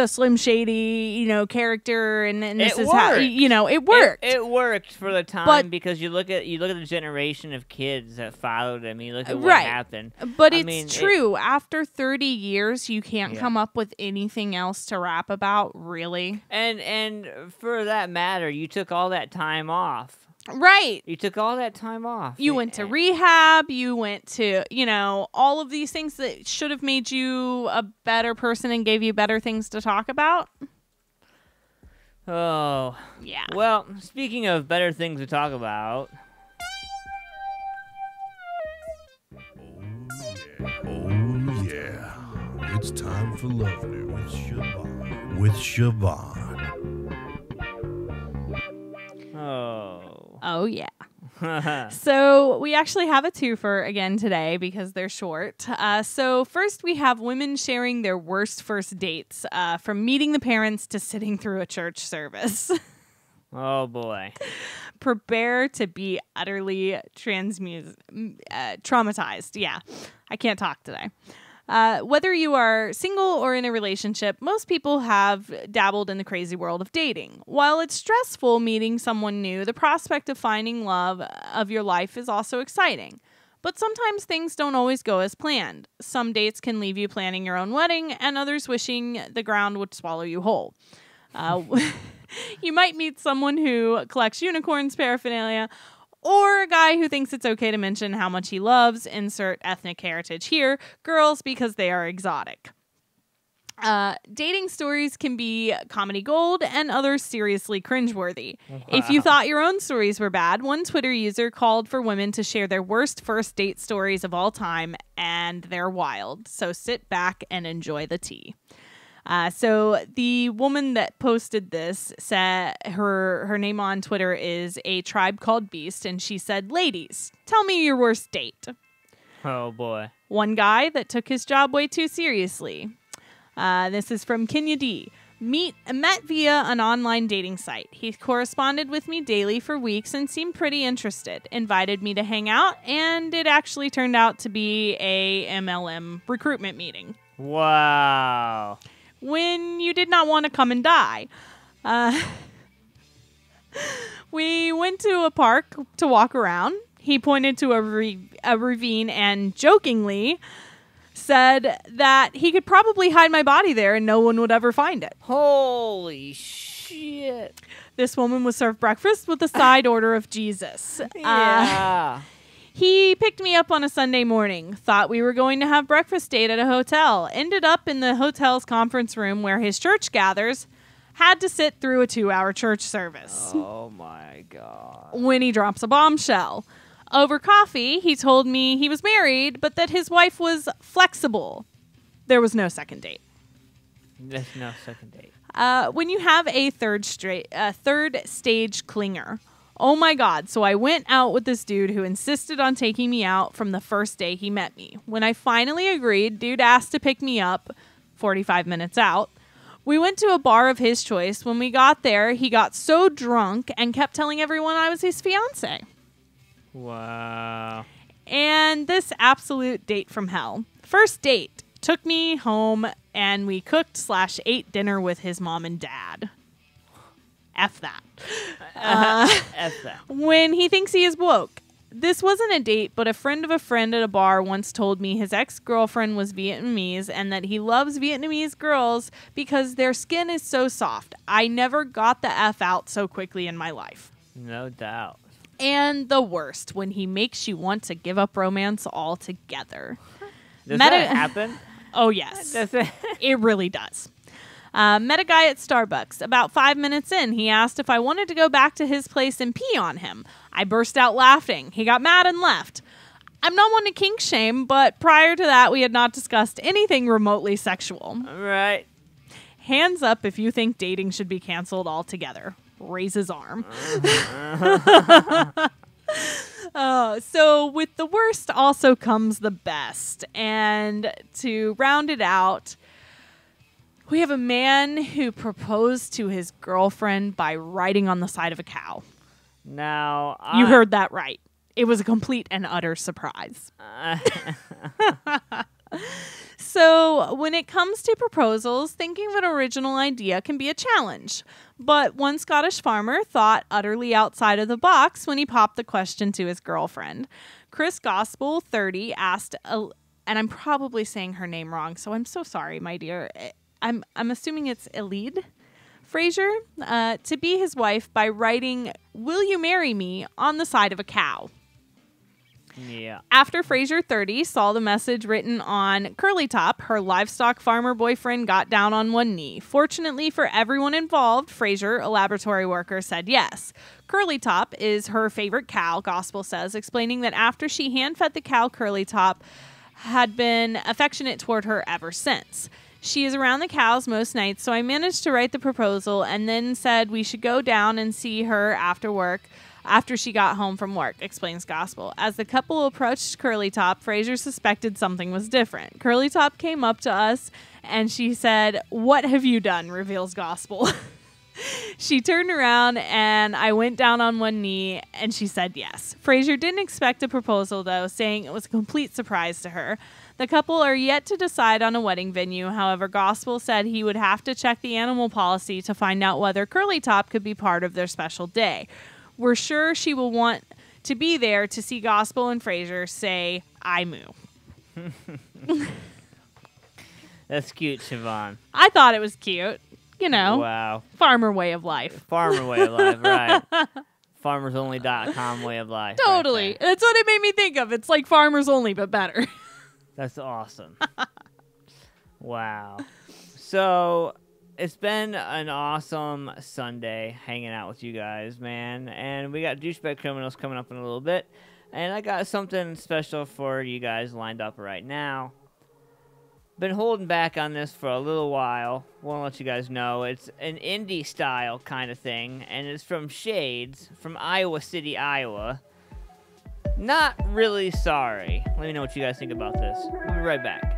Slim Shady, character, and this is how, it worked. It worked for the time, because you look at the generation of kids that followed him. You look at what happened. But it's true. After 30 years, you can't come up with anything else to rap about, really. And for that matter, you took all that time off. Right. You took all that time off. You went to rehab. You went to, all of these things that should have made you a better person and gave you better things to talk about. Oh. Yeah. Well, speaking of better things to talk about. Oh, yeah. It's time for Love News with Siobhan. With Siobhan. Oh. Oh, yeah. So we actually have a twofer again today because they're short. So first we have women sharing their worst first dates, from meeting the parents to sitting through a church service. Oh, boy. Prepare to be utterly traumatized. Yeah, I can't talk today. Whether you are single or in a relationship, most people have dabbled in the crazy world of dating. While it's stressful meeting someone new, the prospect of finding love of your life is also exciting. But sometimes things don't always go as planned. Some dates can leave you planning your own wedding, and others wishing the ground would swallow you whole. You might meet someone who collects unicorns paraphernalia, or a guy who thinks it's okay to mention how much he loves, insert ethnic heritage here, girls because they are exotic. Dating stories can be comedy gold and others seriously cringeworthy. Wow. If you thought your own stories were bad, one Twitter user called for women to share their worst first date stories of all time, and they're wild. So sit back and enjoy the tea. So the woman that posted this said her name on Twitter is A Tribe Called Beast, and she said, "Ladies, tell me your worst date." Oh, boy. One guy that took his job way too seriously. This is from Kenya D. Met via an online dating site. He corresponded with me daily for weeks and seemed pretty interested. Invited me to hang out, and it actually turned out to be a MLM recruitment meeting. Wow. When you did not want to come and die. We went to a park to walk around. He pointed to a ravine and jokingly said that he could probably hide my body there and no one would ever find it. Holy shit. This woman was served breakfast with a side order of Jesus. Yeah. He picked me up on a Sunday morning, thought we were going to have breakfast date at a hotel, ended up in the hotel's conference room where his church gathers, had to sit through a 2-hour church service. Oh, my God. When he drops a bombshell. Over coffee, he told me he was married, but that his wife was flexible. There was no second date. There's no second date. When you have a third stage clinger. Oh my God. So I went out with this dude who insisted on taking me out from the first day he met me. When I finally agreed, dude asked to pick me up 45 minutes out. We went to a bar of his choice. When we got there, he got so drunk and kept telling everyone I was his fiance. Wow. And this absolute date from hell. First date. Took me home and we cooked/ate dinner with his mom and dad. F that. F that. When he thinks he is woke. This wasn't a date, but a friend of a friend at a bar once told me his ex-girlfriend was Vietnamese and that he loves Vietnamese girls because their skin is so soft. I never got the F out so quickly in my life. No doubt. And the worst, when he makes you want to give up romance altogether. Does that happen? Oh, yes. Does it? It really does. Met a guy at Starbucks. About 5 minutes in, he asked if I wanted to go back to his place and pee on him. I burst out laughing. He got mad and left. I'm not one to kink shame, but prior to that, we had not discussed anything remotely sexual. Right. Hands up if you think dating should be canceled altogether. Raise his arm. So with the worst also comes the best. And to round it out, we have a man who proposed to his girlfriend by riding on the side of a cow. Now, You heard that right. It was a complete and utter surprise. So when it comes to proposals, thinking of an original idea can be a challenge. But one Scottish farmer thought utterly outside of the box when he popped the question to his girlfriend. Chris Gospel, 30, asked, and I'm probably saying her name wrong, so I'm so sorry, my dear. I'm assuming it's Elide Fraser, to be his wife by writing, "Will you marry me?" on the side of a cow. Yeah. After Frasier 30 saw the message written on Curly Top, her livestock farmer boyfriend got down on one knee. Fortunately for everyone involved, Frasier, a laboratory worker, said yes. Curly Top is her favorite cow, Gospel says, explaining that after she hand-fed the cow, Curly Top had been affectionate toward her ever since. She is around the cows most nights, so I managed to write the proposal and then said we should go down and see her after she got home from work, explains Gospel. As the couple approached Curly Top, Frasier suspected something was different. Curly Top came up to us and she said, "What have you done?" reveals Gospel. She turned around and I went down on one knee and she said yes. Frasier didn't expect a proposal though, saying it was a complete surprise to her. The couple are yet to decide on a wedding venue. However, Gospel said he would have to check the animal policy to find out whether Curly Top could be part of their special day. We're sure she will want to be there to see Gospel and Frasier say, "I moo." That's cute, Siobhan. I thought it was cute. You know, Wow. farmer way of life. Farmer way of life, right. FarmersOnly.com way of life. Totally. Right there. That's what it made me think of. It's like Farmers Only, but better. That's awesome. Wow. So, it's been an awesome Sunday hanging out with you guys, man. And we got Douchebag Criminals coming up in a little bit. And I got something special for you guys lined up right now. Been holding back on this for a little while. Want to let you guys know. It's an indie style kind of thing. And it's from Shades from Iowa City, Iowa. Not Really Sorry. Let me know what you guys think about this. We'll be right back.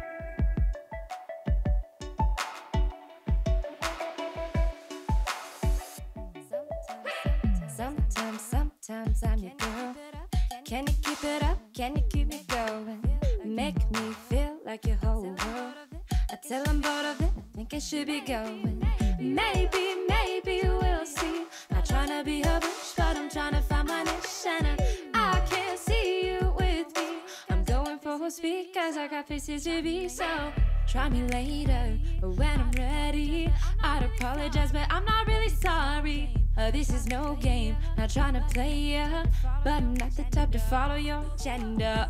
Sometimes I'm your girl. Can you keep it up? Can you keep me going? Make me feel like your whole world. I tell I'm bored of it, think I should be going. Maybe we'll see. Not trying to be a bitch, but I'm trying to find my niche. And I can't see you with me. I'm going for speed, cause I got places to be. So try me later, when I'm ready. I'd apologize, but I'm not really sorry. This is no game, not trying to play ya, but I'm not the type to follow your agenda.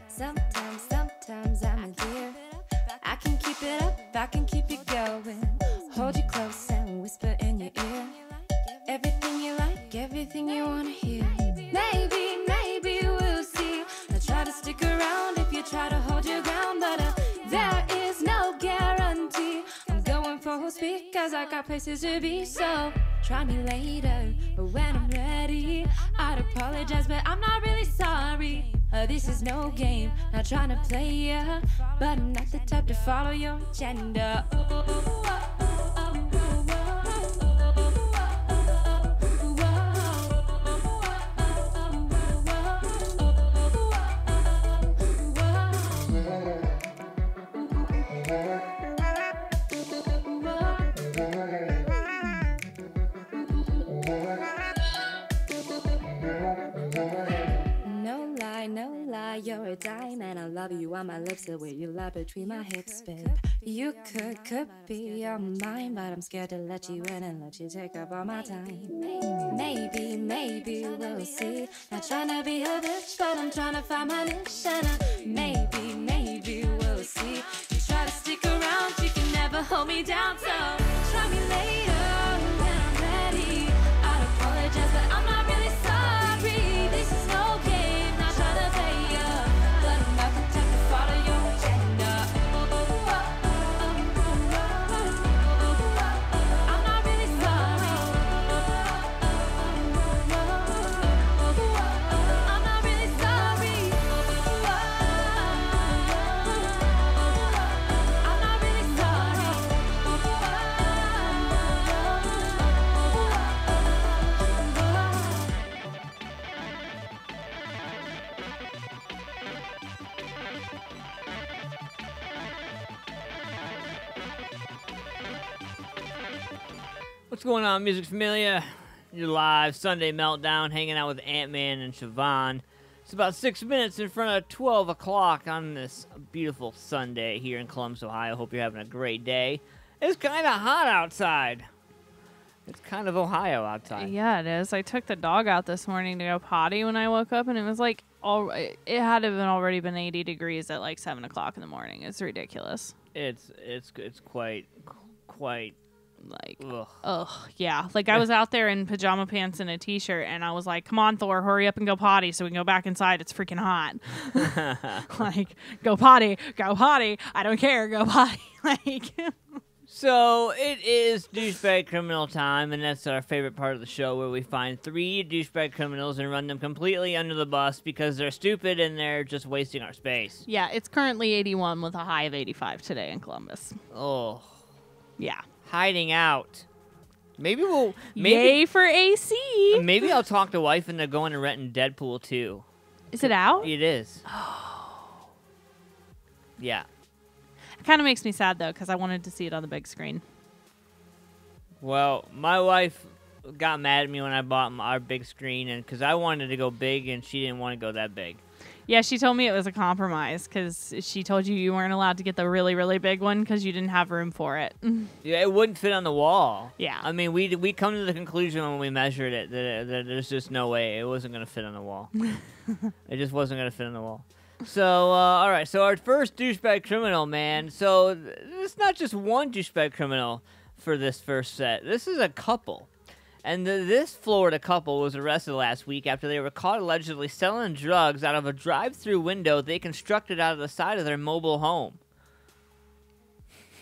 Sometimes I'm with you. I can keep it up, I can keep it going. Hold you close and whisper in your ear. Everything you like, everything you wanna hear. Maybe we'll see. I try to stick around if you try to hold your ground, but there is no guarantee. I'm going for speed, cause I got places to be. So try me later, when I'm ready. I'd apologize, but I'm not really sorry. This is no game, not trying to play ya, but I'm not the type to follow your agenda. No lie, you're a dime, and I love you on my lips, the way you lie between my hips, babe. You could be on mine, but I'm scared to let you in and let you take up all my time. Maybe we'll see. Not trying to be a bitch, but I'm trying to find my niche. And maybe we'll see. You try to stick around, you can never hold me down, so try me later when I'm ready. I'd apologize, but I'm not really sorry. This is no game, not trying to play ya, but I'm not the type to follow your agenda. I'm not really sorry. I'm not really sorry. I'm not really sorry. What's going on, Music Familia? Your live Sunday Meltdown, hanging out with Antman and Siobhan. It's about 6 minutes in front of 12 o'clock on this beautiful Sunday here in Columbus, Ohio. Hope you're having a great day. It's kind of hot outside. It's kind of Ohio outside. Yeah, it is. I took the dog out this morning to go potty when I woke up, and it was like, it had to have already been 80 degrees at like 7 o'clock in the morning. It's ridiculous. It's quite like, ugh. Yeah. Like, I was out there in pajama pants and a t-shirt, and I was like, come on, Thor, hurry up and go potty so we can go back inside. It's freaking hot. Like, go potty. I don't care. Go potty. Like... So, it is douchebag criminal time, and that's our favorite part of the show, where we find 3 douchebag criminals and run them completely under the bus because they're stupid and they're just wasting our space. Yeah, it's currently 81 with a high of 85 today in Columbus. Oh. Yeah. Hiding out. Maybe Yay for AC! Maybe I'll talk to wife into going and renting Deadpool 2. Is it out? It is. Oh. Yeah. It kind of makes me sad, though, because I wanted to see it on the big screen. Well, my wife got mad at me when I bought our big screen, and because I wanted to go big, and she didn't want to go that big. Yeah, she told me it was a compromise, because she told you weren't allowed to get the really, really big one because you didn't have room for it. Yeah, it wouldn't fit on the wall. Yeah. I mean, we come to the conclusion when we measured it that there's just no way it wasn't going to fit on the wall. It just wasn't going to fit on the wall. So, all right. So our first douchebag criminal, man. So it's not just one douchebag criminal for this first set. This is a couple. And this Florida couple was arrested last week after they were caught allegedly selling drugs out of a drive-through window they constructed out of the side of their mobile home.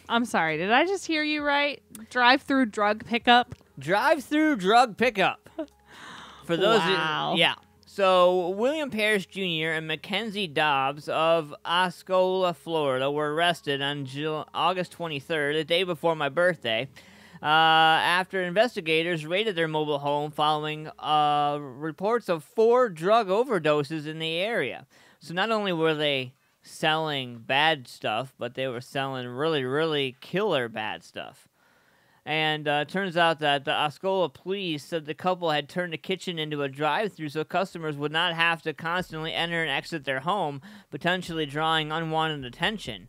I'm sorry. Did I just hear you right? Drive-through drug pickup? Drive-through drug pickup. For those wow. Yeah. So, William Parrish Jr. and Mackenzie Dobbs of Osceola, Florida, were arrested on August 23rd, the day before my birthday, after investigators raided their mobile home following reports of 4 drug overdoses in the area. So, not only were they selling bad stuff, but they were selling really, really killer bad stuff. And turns out that the Osceola police said the couple had turned the kitchen into a drive-thru so customers would not have to constantly enter and exit their home, potentially drawing unwanted attention.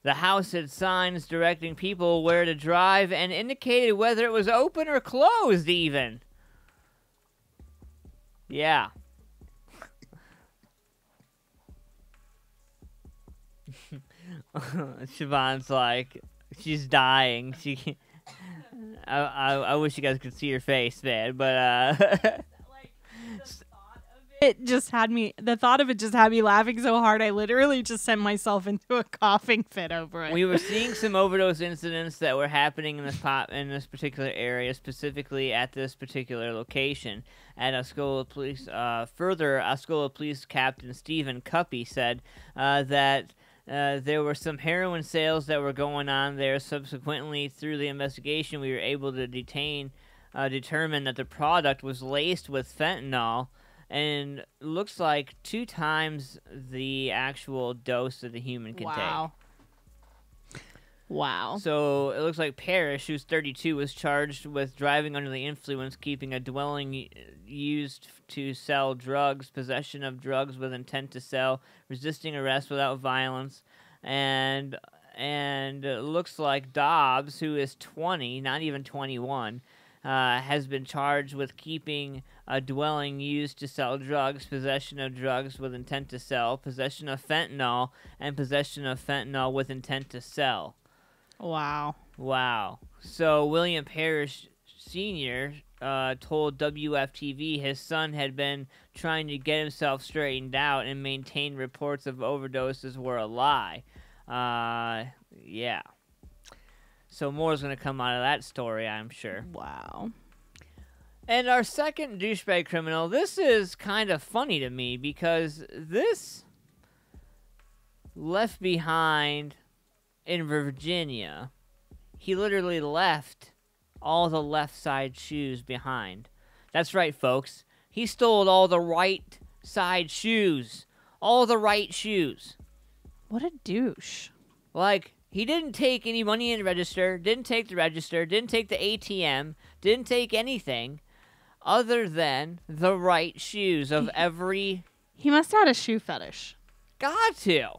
The house had signs directing people where to drive and indicated whether it was open or closed, even. Yeah. Siobhan's like... She's dying. I wish you guys could see her face, man. But the thought of it just had me laughing so hard I literally just sent myself into a coughing fit over it. We were seeing some overdose incidents that were happening in this particular area, specifically at this particular location. At Osceola Police, Osceola Police Captain Stephen Cuppy said that. There were some heroin sales that were going on there. Subsequently, through the investigation, we were able to determine that the product was laced with fentanyl and looks like 2 times the actual dose that the human can take. Wow. So it looks like Parrish, who's 32, was charged with driving under the influence, keeping a dwelling used to sell drugs, possession of drugs with intent to sell, resisting arrest without violence, and it looks like Dobbs, who is 20, not even 21, has been charged with keeping a dwelling used to sell drugs, possession of drugs with intent to sell, possession of fentanyl, and possession of fentanyl with intent to sell. Wow. So William Parrish Sr. Told WFTV his son had been trying to get himself straightened out and maintained reports of overdoses were a lie. Yeah. So more is going to come out of that story, I'm sure. Wow. And our second douchebag criminal, this is kind of funny to me because this left behind in Virginia, he literally left all the left side shoes behind. That's right, folks. He stole all the right side shoes. All the right shoes. What a douche. Like, he didn't take any money in the register, didn't take the register, didn't take the ATM, didn't take anything other than the right shoes of every He must have had a shoe fetish. Got to.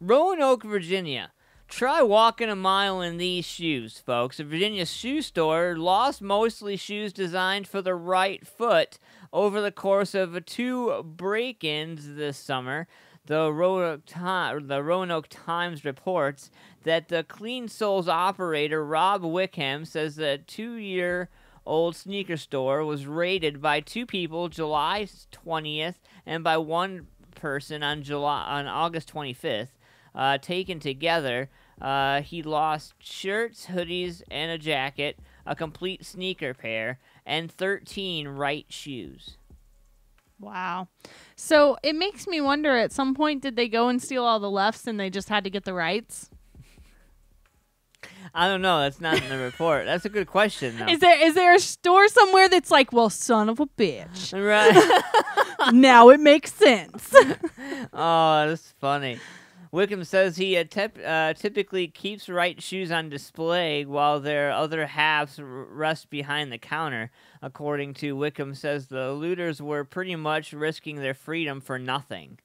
Roanoke, Virginia. Try walking a mile in these shoes, folks. A Virginia shoe store lost mostly shoes designed for the right foot over the course of 2 break-ins this summer. The Roanoke Times reports that the Clean Soles operator, Rob Wickham, says the 2-year-old sneaker store was raided by 2 people July 20th and by 1 person on August 25th. Taken together, he lost shirts, hoodies, and a jacket, a complete sneaker pair, and 13 right shoes. Wow. So it makes me wonder, at some point, did they go and steal all the lefts and they just had to get the rights? I don't know. That's not in the report. That's a good question, though. Is there a store somewhere that's like, well, son of a bitch. Right. Now it makes sense. Oh, that's funny. Wickham says he typically keeps right shoes on display while their other halves rest behind the counter. According to Wickham, says the looters were pretty much risking their freedom for nothing.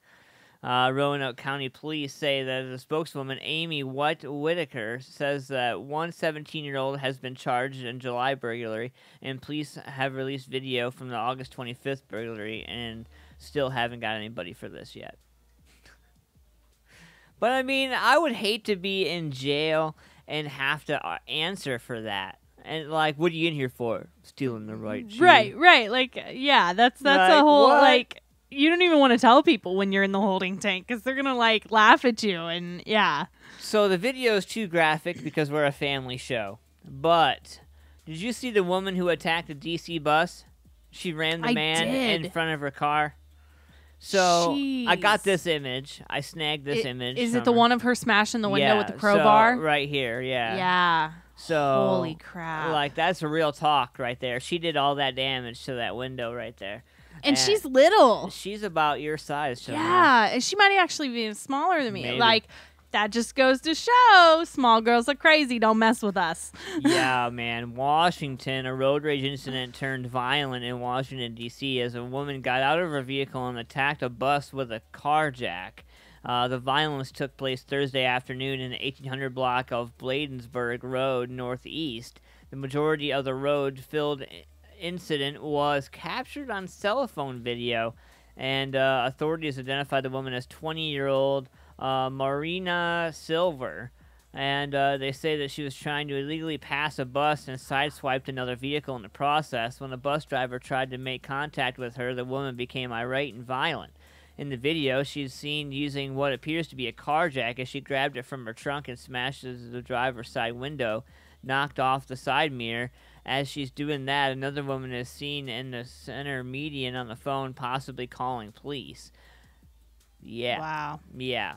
Roanoke County Police say that the spokeswoman, Amy Whitaker, says that one 17-year-old has been charged in July burglary, and police have released video from the August 25th burglary and still haven't got anybody for this yet. But, I mean, I would hate to be in jail and have to answer for that. And, like, what are you in here for? Stealing the right shoe. Right. Like, yeah, that's like, a whole, what? like, you don't even want to tell people when you're in the holding tank because they're going to, like, laugh at you. And, yeah. So the video is too graphic because we're a family show. But did you see the woman who attacked a D.C. bus? She ran the man in front of her car. So Jeez. I got this image. I snagged this image. Is it the one of her smashing the window with the So crowbar? right here, yeah. Yeah. So holy crap. Like, that's a real talk right there. She did all that damage to that window right there. And she's little. She's about your size, Siobhan. Yeah, and she might actually be smaller than me. Maybe. Like, that just goes to show small girls are crazy. Don't mess with us. Yeah, man. Washington, a road rage incident turned violent in Washington, D.C. as a woman got out of her vehicle and attacked a bus with a car jack. The violence took place Thursday afternoon in the 1800 block of Bladensburg Road Northeast. The majority of the road-filled incident was captured on cell phone video, and authorities identified the woman as 20-year-old Marina Silver, and they say that she was trying to illegally pass a bus and sideswiped another vehicle in the process. When the bus driver tried to make contact with her, the woman became irate and violent. In the video, she's seen using what appears to be a car jack as she grabbed it from her trunk and smashes the driver's side window, knocked off the side mirror. As she's doing that, another woman is seen in the center median on the phone, possibly calling police. Yeah. Wow. Yeah.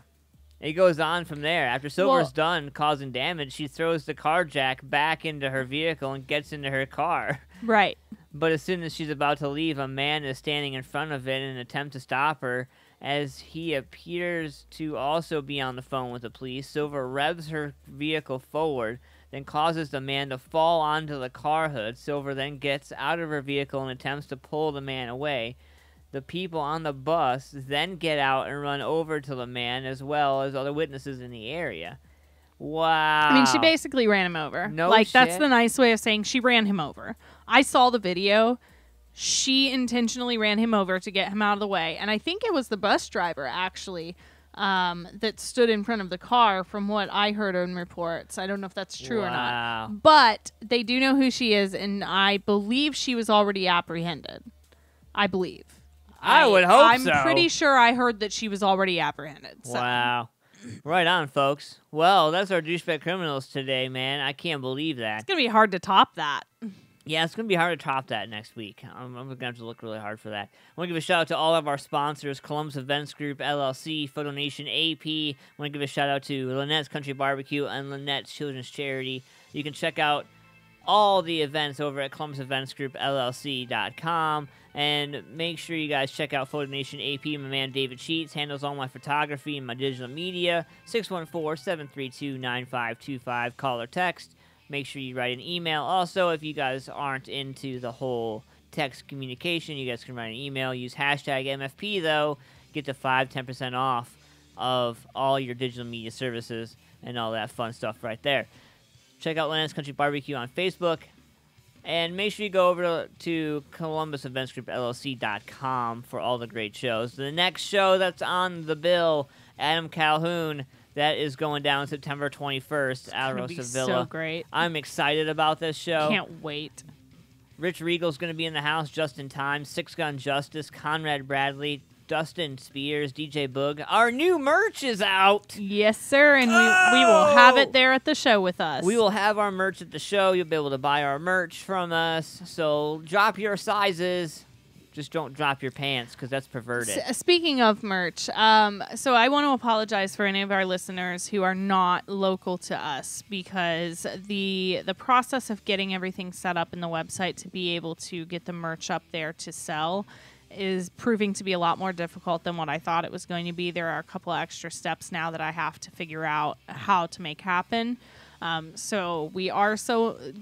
It goes on from there. After Silver's done causing damage, she throws the car jack back into her vehicle and gets into her car. Right. But as soon as she's about to leave, a man is standing in front of it in an attempt to stop her. As he appears to also be on the phone with the police, Silver revs her vehicle forward, then causes the man to fall onto the car hood. Silver then gets out of her vehicle and attempts to pull the man away. The people on the bus then get out and run over to the man, as well as other witnesses in the area. Wow. I mean, she basically ran him over. No like, that's shit. the nice way of saying she ran him over. I saw the video. She intentionally ran him over to get him out of the way. And I think it was the bus driver, actually, that stood in front of the car, from what I heard in reports. I don't know if that's true or not. But they do know who she is, and I believe she was already apprehended. I believe. I would hope so. I'm pretty sure I heard that she was already apprehended. So. Wow. Right on, folks. Well, that's our douchebag criminals today, man. I can't believe that. It's going to be hard to top that. Yeah, it's going to be hard to top that next week. I'm going to have to look really hard for that. I want to give a shout out to all of our sponsors, Columbus Events Group, LLC, Photo Nation AP. I want to give a shout out to Lynette's Country Barbecue and Lynette's Children's Charity. You can check out all the events over at ColumbusEventsGroupLLC.com. And make sure you guys check out Photo Nation AP. My man David Sheets handles all my photography and my digital media. 614-732-9525. Call or text. Make sure you write an email. Also, if you guys aren't into the whole text communication, you guys can write an email. Use hashtag MFP, though. get to 5-10% off of all your digital media services and all that fun stuff right there. Check out Land's Country Barbecue on Facebook. And make sure you go over to ColumbusEventsGroupLLC.com for all the great shows. The next show that's on the bill, Adam Calhoun, that is going down September 21st at It's gonna be Sevilla. so great. I'm excited about this show. Can't wait. Rich Regal's going to be in the house just in time. Six Gun Justice, Conrad Bradley, Dustin Spears, DJ Boog. Our new merch is out. Yes, sir, and we will have it there at the show with us. We will have our merch at the show. You'll be able to buy our merch from us. So drop your sizes. Just don't drop your pants because that's perverted. Speaking of merch, so I want to apologize for any of our listeners who are not local to us because the process of getting everything set up in the website to be able to get the merch up there to sell is proving to be a lot more difficult than what I thought it was going to be. There are a couple of extra steps now that I have to figure out how to make happen. So we are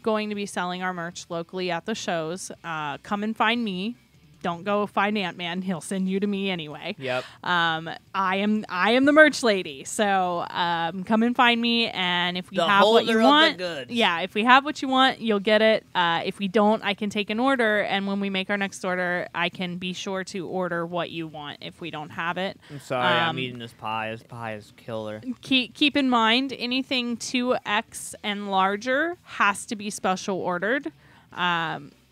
going to be selling our merch locally at the shows. Come and find me. Don't go find Antman. He'll send you to me anyway. Yep. I am the merch lady. So come and find me, and if we The have what holder you of the want, goods. yeah, if we have what you want, you'll get it. If we don't, I can take an order, and when we make our next order, I can be sure to order what you want if we don't have it. I'm sorry, I'm eating this pie. This pie is killer. Keep in mind, anything 2X and larger has to be special ordered.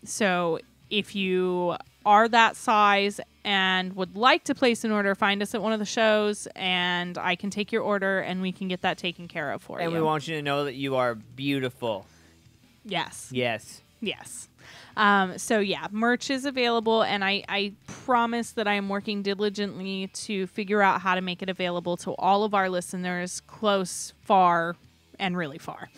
So if you are that size and would like to place an order, find us at one of the shows, and I can take your order, and we can get that taken care of for you. And we want you to know that you are beautiful. Yes. Yes. Yes. So, yeah, merch is available, and I promise that I am working diligently to figure out how to make it available to all of our listeners, close, far, and really far.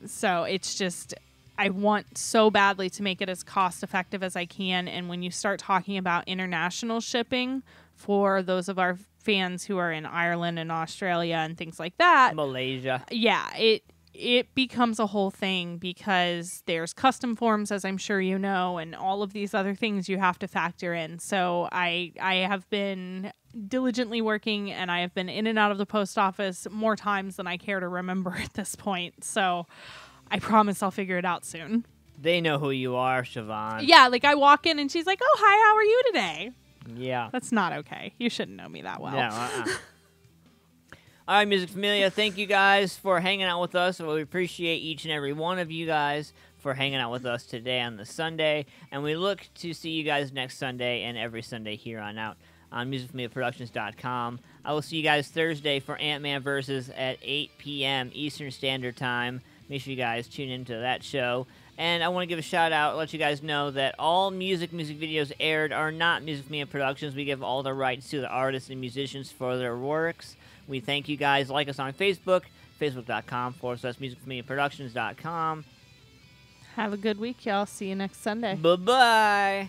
So it's just, I want so badly to make it as cost effective as I can. And when you start talking about international shipping for those of our fans who are in Ireland and Australia and things like that, Malaysia. Yeah, it becomes a whole thing because there's custom forms, as I'm sure you know, and all of these other things you have to factor in. So I have been diligently working, and I have been in and out of the post office more times than I care to remember at this point. So I promise I'll figure it out soon. They know who you are, Siobhan. Yeah, like I walk in and she's like, "Oh, hi, how are you today?" Yeah. That's not okay. You shouldn't know me that well. No, All right, Music Familia, thank you guys for hanging out with us. We appreciate each and every one of you guys for hanging out with us today on the Sunday. And we look to see you guys next Sunday and every Sunday here on out on MusicFamiliaProductions.com. I will see you guys Thursday for Antman Versus at 8 p.m. Eastern Standard Time. Make sure you guys tune into that show. And I want to give a shout out, let you guys know that all music videos aired are not Music Familia Productions. We give all the rights to the artists and musicians for their works. We thank you guys. Like us on Facebook, facebook.com/MusicFamiliaProductions.com. Have a good week, y'all. See you next Sunday. Bye-bye.